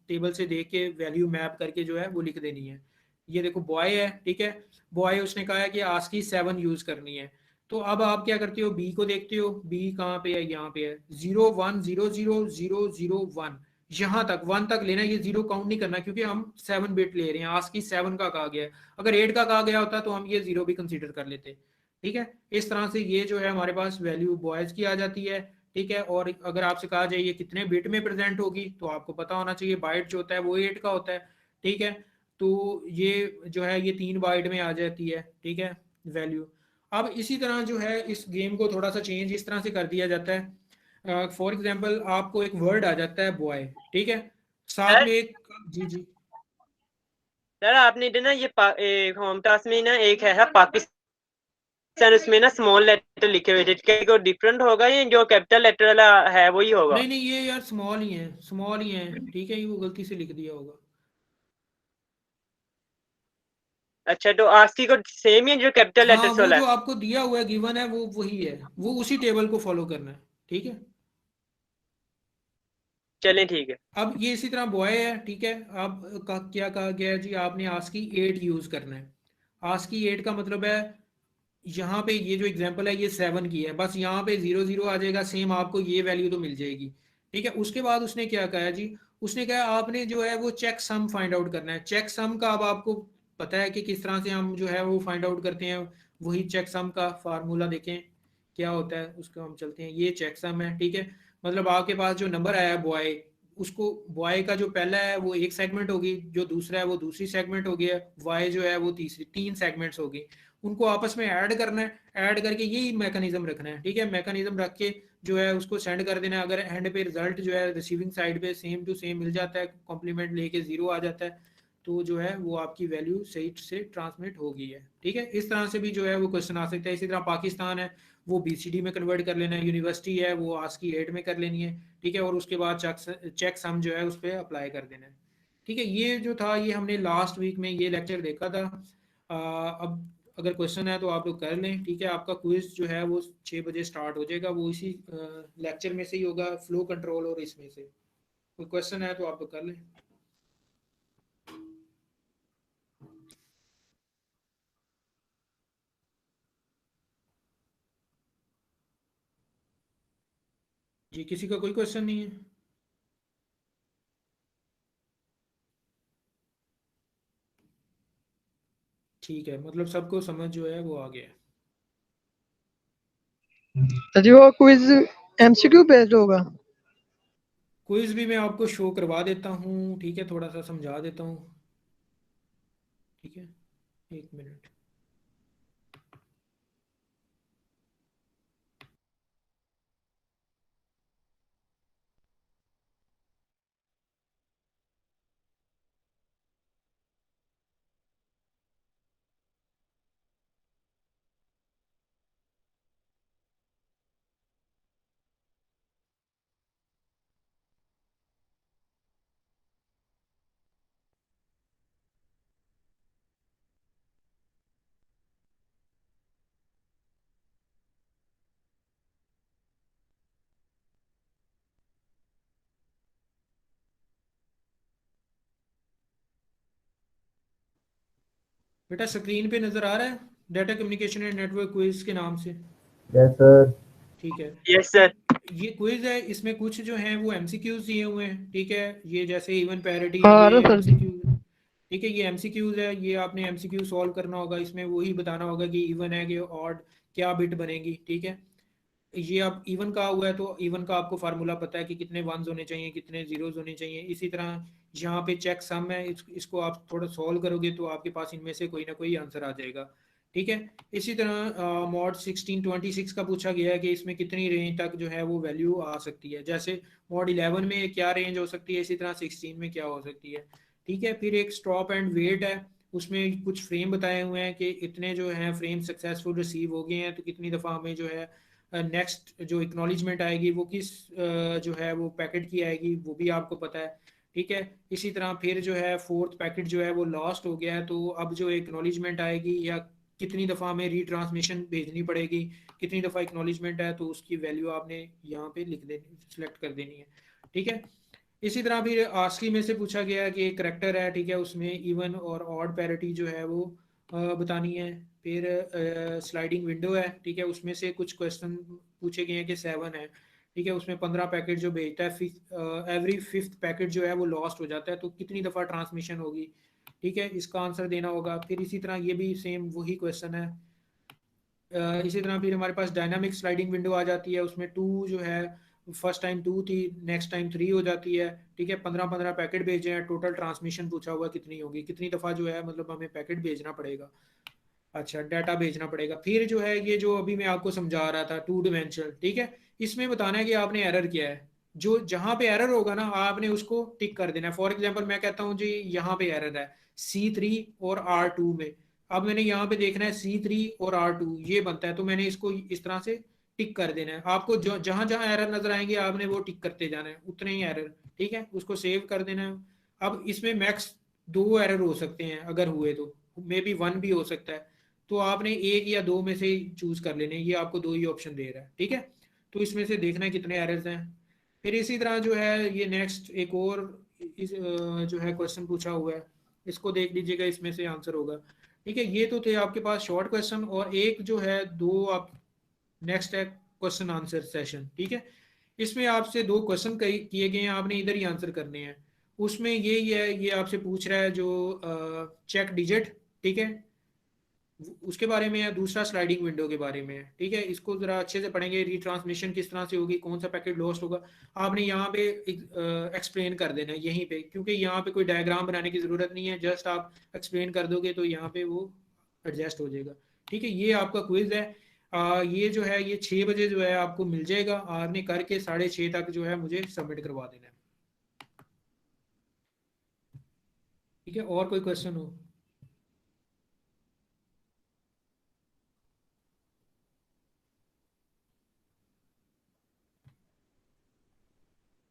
टेबल से देख के वैल्यू मैप करके जो है वो लिख देनी है। ये देखो बॉय है, ठीक है, बॉय उसने कहा है कि ASCII 7 यूज करनी है। तो अब आप क्या करते हो, बी को देखते हो, बी कहाँ पे है, यहाँ पे है 0 1 0 0 0 0 1, यहाँ तक 1 तक लेना, ये 0 काउंट नहीं करना क्योंकि हम 7 बिट ले रहे हैं, ASCII 7 का कहा गया है। अगर 8 का कहा गया होता तो हम ये 0 भी कंसीडर कर लेते। ठीक है, इस तरह से ये जो है हमारे पास वैल्यू बॉयज की आ जाती है। ठीक है, और अगर आपसे कहा जाए ये कितने बिट में प्रेजेंट होगी तो आपको पता होना चाहिए, बाइट जो होता है वो 8 का होता है। ठीक है, तो ये जो है ये 3 बाइट में आ जाती है। ठीक है, वैल्यू। अब इसी तरह जो है इस गेम को थोड़ा सा चेंज इस तरह से कर दिया जाता है, फॉर एग्जांपल आपको एक वर्ड आ जाता है बॉय, ठीक है, साथ में एक, जी जी सर आपने ना ये होम टास्क में ना एक है पाकिस्तान, उसमें ना स्मॉल लेटर लिखे हुए थे, क्या कोई डिफरेंट होगा या जो कैपिटल लेटर वाला है वही होगा? नहीं नहीं, ये यार स्मॉल ही है, स्मॉल ही है। ठीक है, ये वो गलती से लिख दिया होगा। अच्छा, तो ASCII को सेम ही है जो कैपिटल हाँ, लेटर्स वो वाला जो है? आपको दिया हुआ है गिवन है वो वही है, वो उसी टेबल को फॉलो करना है। ठीक है, चलें ठीक है। अब ये इसी तरह बॉय है। ठीक है, अब क्या कहा गया है जी, आपने ASCII 8 यूज करना है। ASCII 8 का मतलब है, यहाँ पे ये जो एग्जांपल है ये 7 की है, बस यहाँ पे 0 0 आ जाएगा, सेम आपको ये वैल्यू तो मिल जाएगी। ठीक है, उसके बाद उसने क्या कहा जी, उसने कहा आपने जो है वो चेक सम फाइंड आउट करना है। चेक सम का अब आपको पता है कि किस तरह से हम जो है वो फाइंड आउट करते हैं, वही चेक सम का फार्मूला देखें क्या होता है, उसको हम चलते हैं। ये चेक सम है। ठीक है, मतलब आपके पास जो नंबर आया है बॉय, उसको बॉय का जो पहला है वो एक सेगमेंट होगी, जो दूसरा है वो दूसरी सेगमेंट हो गया, वाई जो है वो तीसरी, 3 सेगमेंट्स होगी। उनको आपस में ऐड करना है, ऐड करके यही मैकेनिज्म रखना है। ठीक है, मैकेनिज्म रख के जो है उसको सेंड कर देना है। अगर एंड पे रिजल्ट जो है रिसीविंग साइड पे सेम टू सेम मिल जाता है, कॉम्प्लीमेंट लेके 0 आ जाता है, तो जो है वो आपकी वैल्यू सही से ट्रांसमिट हो गई है। ठीक है, इस तरह से भी जो है वो क्वेश्चन आ सकता है। इसी तरह पाकिस्तान है वो BCD में कन्वर्ट कर लेना है, यूनिवर्सिटी है वो ASCII 8 में कर लेनी है। ठीक है, और उसके बाद चेक सम जो है उस पर अप्लाई कर देना है। ठीक है, ये जो था ये हमने लास्ट वीक में ये लेक्चर देखा था। अब अगर क्वेश्चन है तो आप लोग कर लें। ठीक है, आपका क्विज जो है वो 6 बजे स्टार्ट हो जाएगा, वो इसी लेक्चर में से ही होगा, फ्लो कंट्रोल और इसमें से। कोई क्वेश्चन है तो आप लोग कर लें। जी, किसी का कोई क्वेश्चन नहीं है? ठीक है, मतलब सबको समझ जो है वो आ गया है। सर जी वो क्विज MCQ बेस्ड होगा? क्विज भी मैं आपको शो करवा देता हूँ। ठीक है, थोड़ा सा समझा देता हूँ। ठीक है, एक मिनट। बेटा स्क्रीन पे नजर आ रहा है data communication and network quiz के नाम से? Yes sir. ठीक है, यस सर। ये क्विज है, इसमें कुछ जो हैं वो MCQs दिए हुए हैं। ठीक है, ये जैसे इवन पैरिटी हाँ आ ये रहा सर जी। MCQs है। ठीक है, ये MCQs है, ये आपने MCQ सॉल्व करना होगा। इसमें वही बताना होगा कि इवन है कि ऑड, क्या बिट बनेगी। ठीक है, ये अब इवन का हुआ है तो इवन का आपको फार्मूला पता है कि कितने वंस होने चाहिए, कितने जीरोस होने चाहिए। इसी तरह यहाँ पे चेक सम है, इसको आप थोड़ा सॉल्व करोगे तो आपके पास इनमें से कोई ना कोई आंसर आ जाएगा। ठीक है, इसी तरह मॉड 1626 का पूछा गया है कि इसमें कितनी रेंज तक जो है वो वैल्यू आ सकती है। जैसे मॉड 11 में क्या रेंज हो सकती है, इसी तरह 16 में क्या हो सकती है। ठीक है, फिर एक स्टॉप एंड वेट है, उसमें कुछ फ्रेम बताए हुए हैं कि इतने जो हैं फ्रेम सक्सेसफुल रिसीव हो गए हैं, तो कितनी दफ़ा हमें जो है नेक्स्ट जो एक्नॉलेजमेंट आएगी वो किस जो है वो पैकेट की आएगी, वो भी आपको पता है। ठीक है, इसी तरह फिर जो है फोर्थ पैकेट जो है वो लॉस्ट हो गया है, तो अब जो एक्नॉलेजमेंट आएगी या कितनी दफ़ा हमें रीट्रांसमिशन भेजनी पड़ेगी, कितनी दफ़ा एक्नॉलेजमेंट है, तो उसकी वैल्यू आपने यहाँ पे लिख देनी, सिलेक्ट कर देनी है। ठीक है, इसी तरह फिर आस्की में से पूछा गया कि एक करेक्टर है, ठीक है, उसमें इवन और ऑड पैरिटी जो है वो बतानी है। फिर स्लाइडिंग विंडो है, ठीक है, उसमें से कुछ क्वेश्चन पूछे गए हैं कि 7 है, ठीक है, उसमें 15 पैकेट जो भेजता है, एवरी फिफ्थ पैकेट जो है वो लॉस्ट हो जाता है, तो कितनी दफ़ा ट्रांसमिशन होगी। ठीक है, इसका आंसर देना होगा। फिर इसी तरह ये भी सेम वही क्वेश्चन है। इसी तरह फिर हमारे पास डायनामिक स्लाइडिंग विंडो आ जाती है, उसमें 2 जो है फर्स्ट टाइम 2 थी, नेक्स्ट टाइम 3 हो जाती है। ठीक है, 15 पैकेट भेजे हैं, टोटल ट्रांसमिशन पूछा हुआ कितनी होगी, कितनी दफ़ा जो है मतलब हमें पैकेट भेजना पड़ेगा, अच्छा डाटा भेजना पड़ेगा। फिर जो है ये जो अभी मैं आपको समझा रहा था 2 डिमेंशनल, ठीक है, इसमें बताना है कि आपने एरर किया है, जो जहाँ पे एरर होगा ना आपने उसको टिक कर देना है। फॉर एग्जांपल मैं कहता हूँ जी यहाँ पे एरर है C3 और R2 में, अब मैंने यहाँ पे देखना है C3 और R2 ये बनता है, तो मैंने इसको इस तरह से टिक कर देना है। आपको जो जहाँ जहाँ एरर नजर आएंगे आपने वो टिक करते जाना है, उतने ही एरर। ठीक है, उसको सेव कर देना है। अब इसमें मैक्स 2 एरर हो सकते हैं, अगर हुए तो मे बी 1 भी हो सकता है, तो आपने एक या 2 में से चूज कर लेने, ये आपको 2 ही ऑप्शन दे रहा है। ठीक है, तो इसमें से देखना है कितने एरर्स हैं। फिर इसी तरह जो है ये नेक्स्ट एक और जो है क्वेश्चन पूछा हुआ है, इसको देख लीजिएगा, इसमें से आंसर होगा। ठीक है, ये तो थे आपके पास शॉर्ट क्वेश्चन, और एक जो है 2 आप नेक्स्ट है क्वेश्चन आंसर सेशन। ठीक है, इसमें आपसे 2 क्वेश्चन किए गए हैं, आपने इधर ही आंसर करने हैं। उसमें यही है, ये आपसे पूछ रहा है जो चेक डिजिट, ठीक है, उसके बारे में है, दूसरा स्लाइडिंग विंडो के बारे में है। ठीक है, इसको जरा अच्छे से पढ़ेंगे, रीट्रांसमिशन किस तरह से होगी, कौन सा पैकेट लॉस्ट होगा, आपने यहाँ पे एक्सप्लेन कर देना है यहीं पे, क्योंकि यहाँ पे कोई डायग्राम बनाने की जरूरत नहीं है, जस्ट आप एक्सप्लेन कर दोगे तो यहाँ पे वो एडजस्ट हो जाएगा। ठीक है, ये आपका क्विज है। ये जो है ये 6 बजे जो है आपको मिल जाएगा, आपने करके 6:30 तक जो है मुझे सबमिट करवा देना है। ठीक है, और कोई क्वेश्चन हो?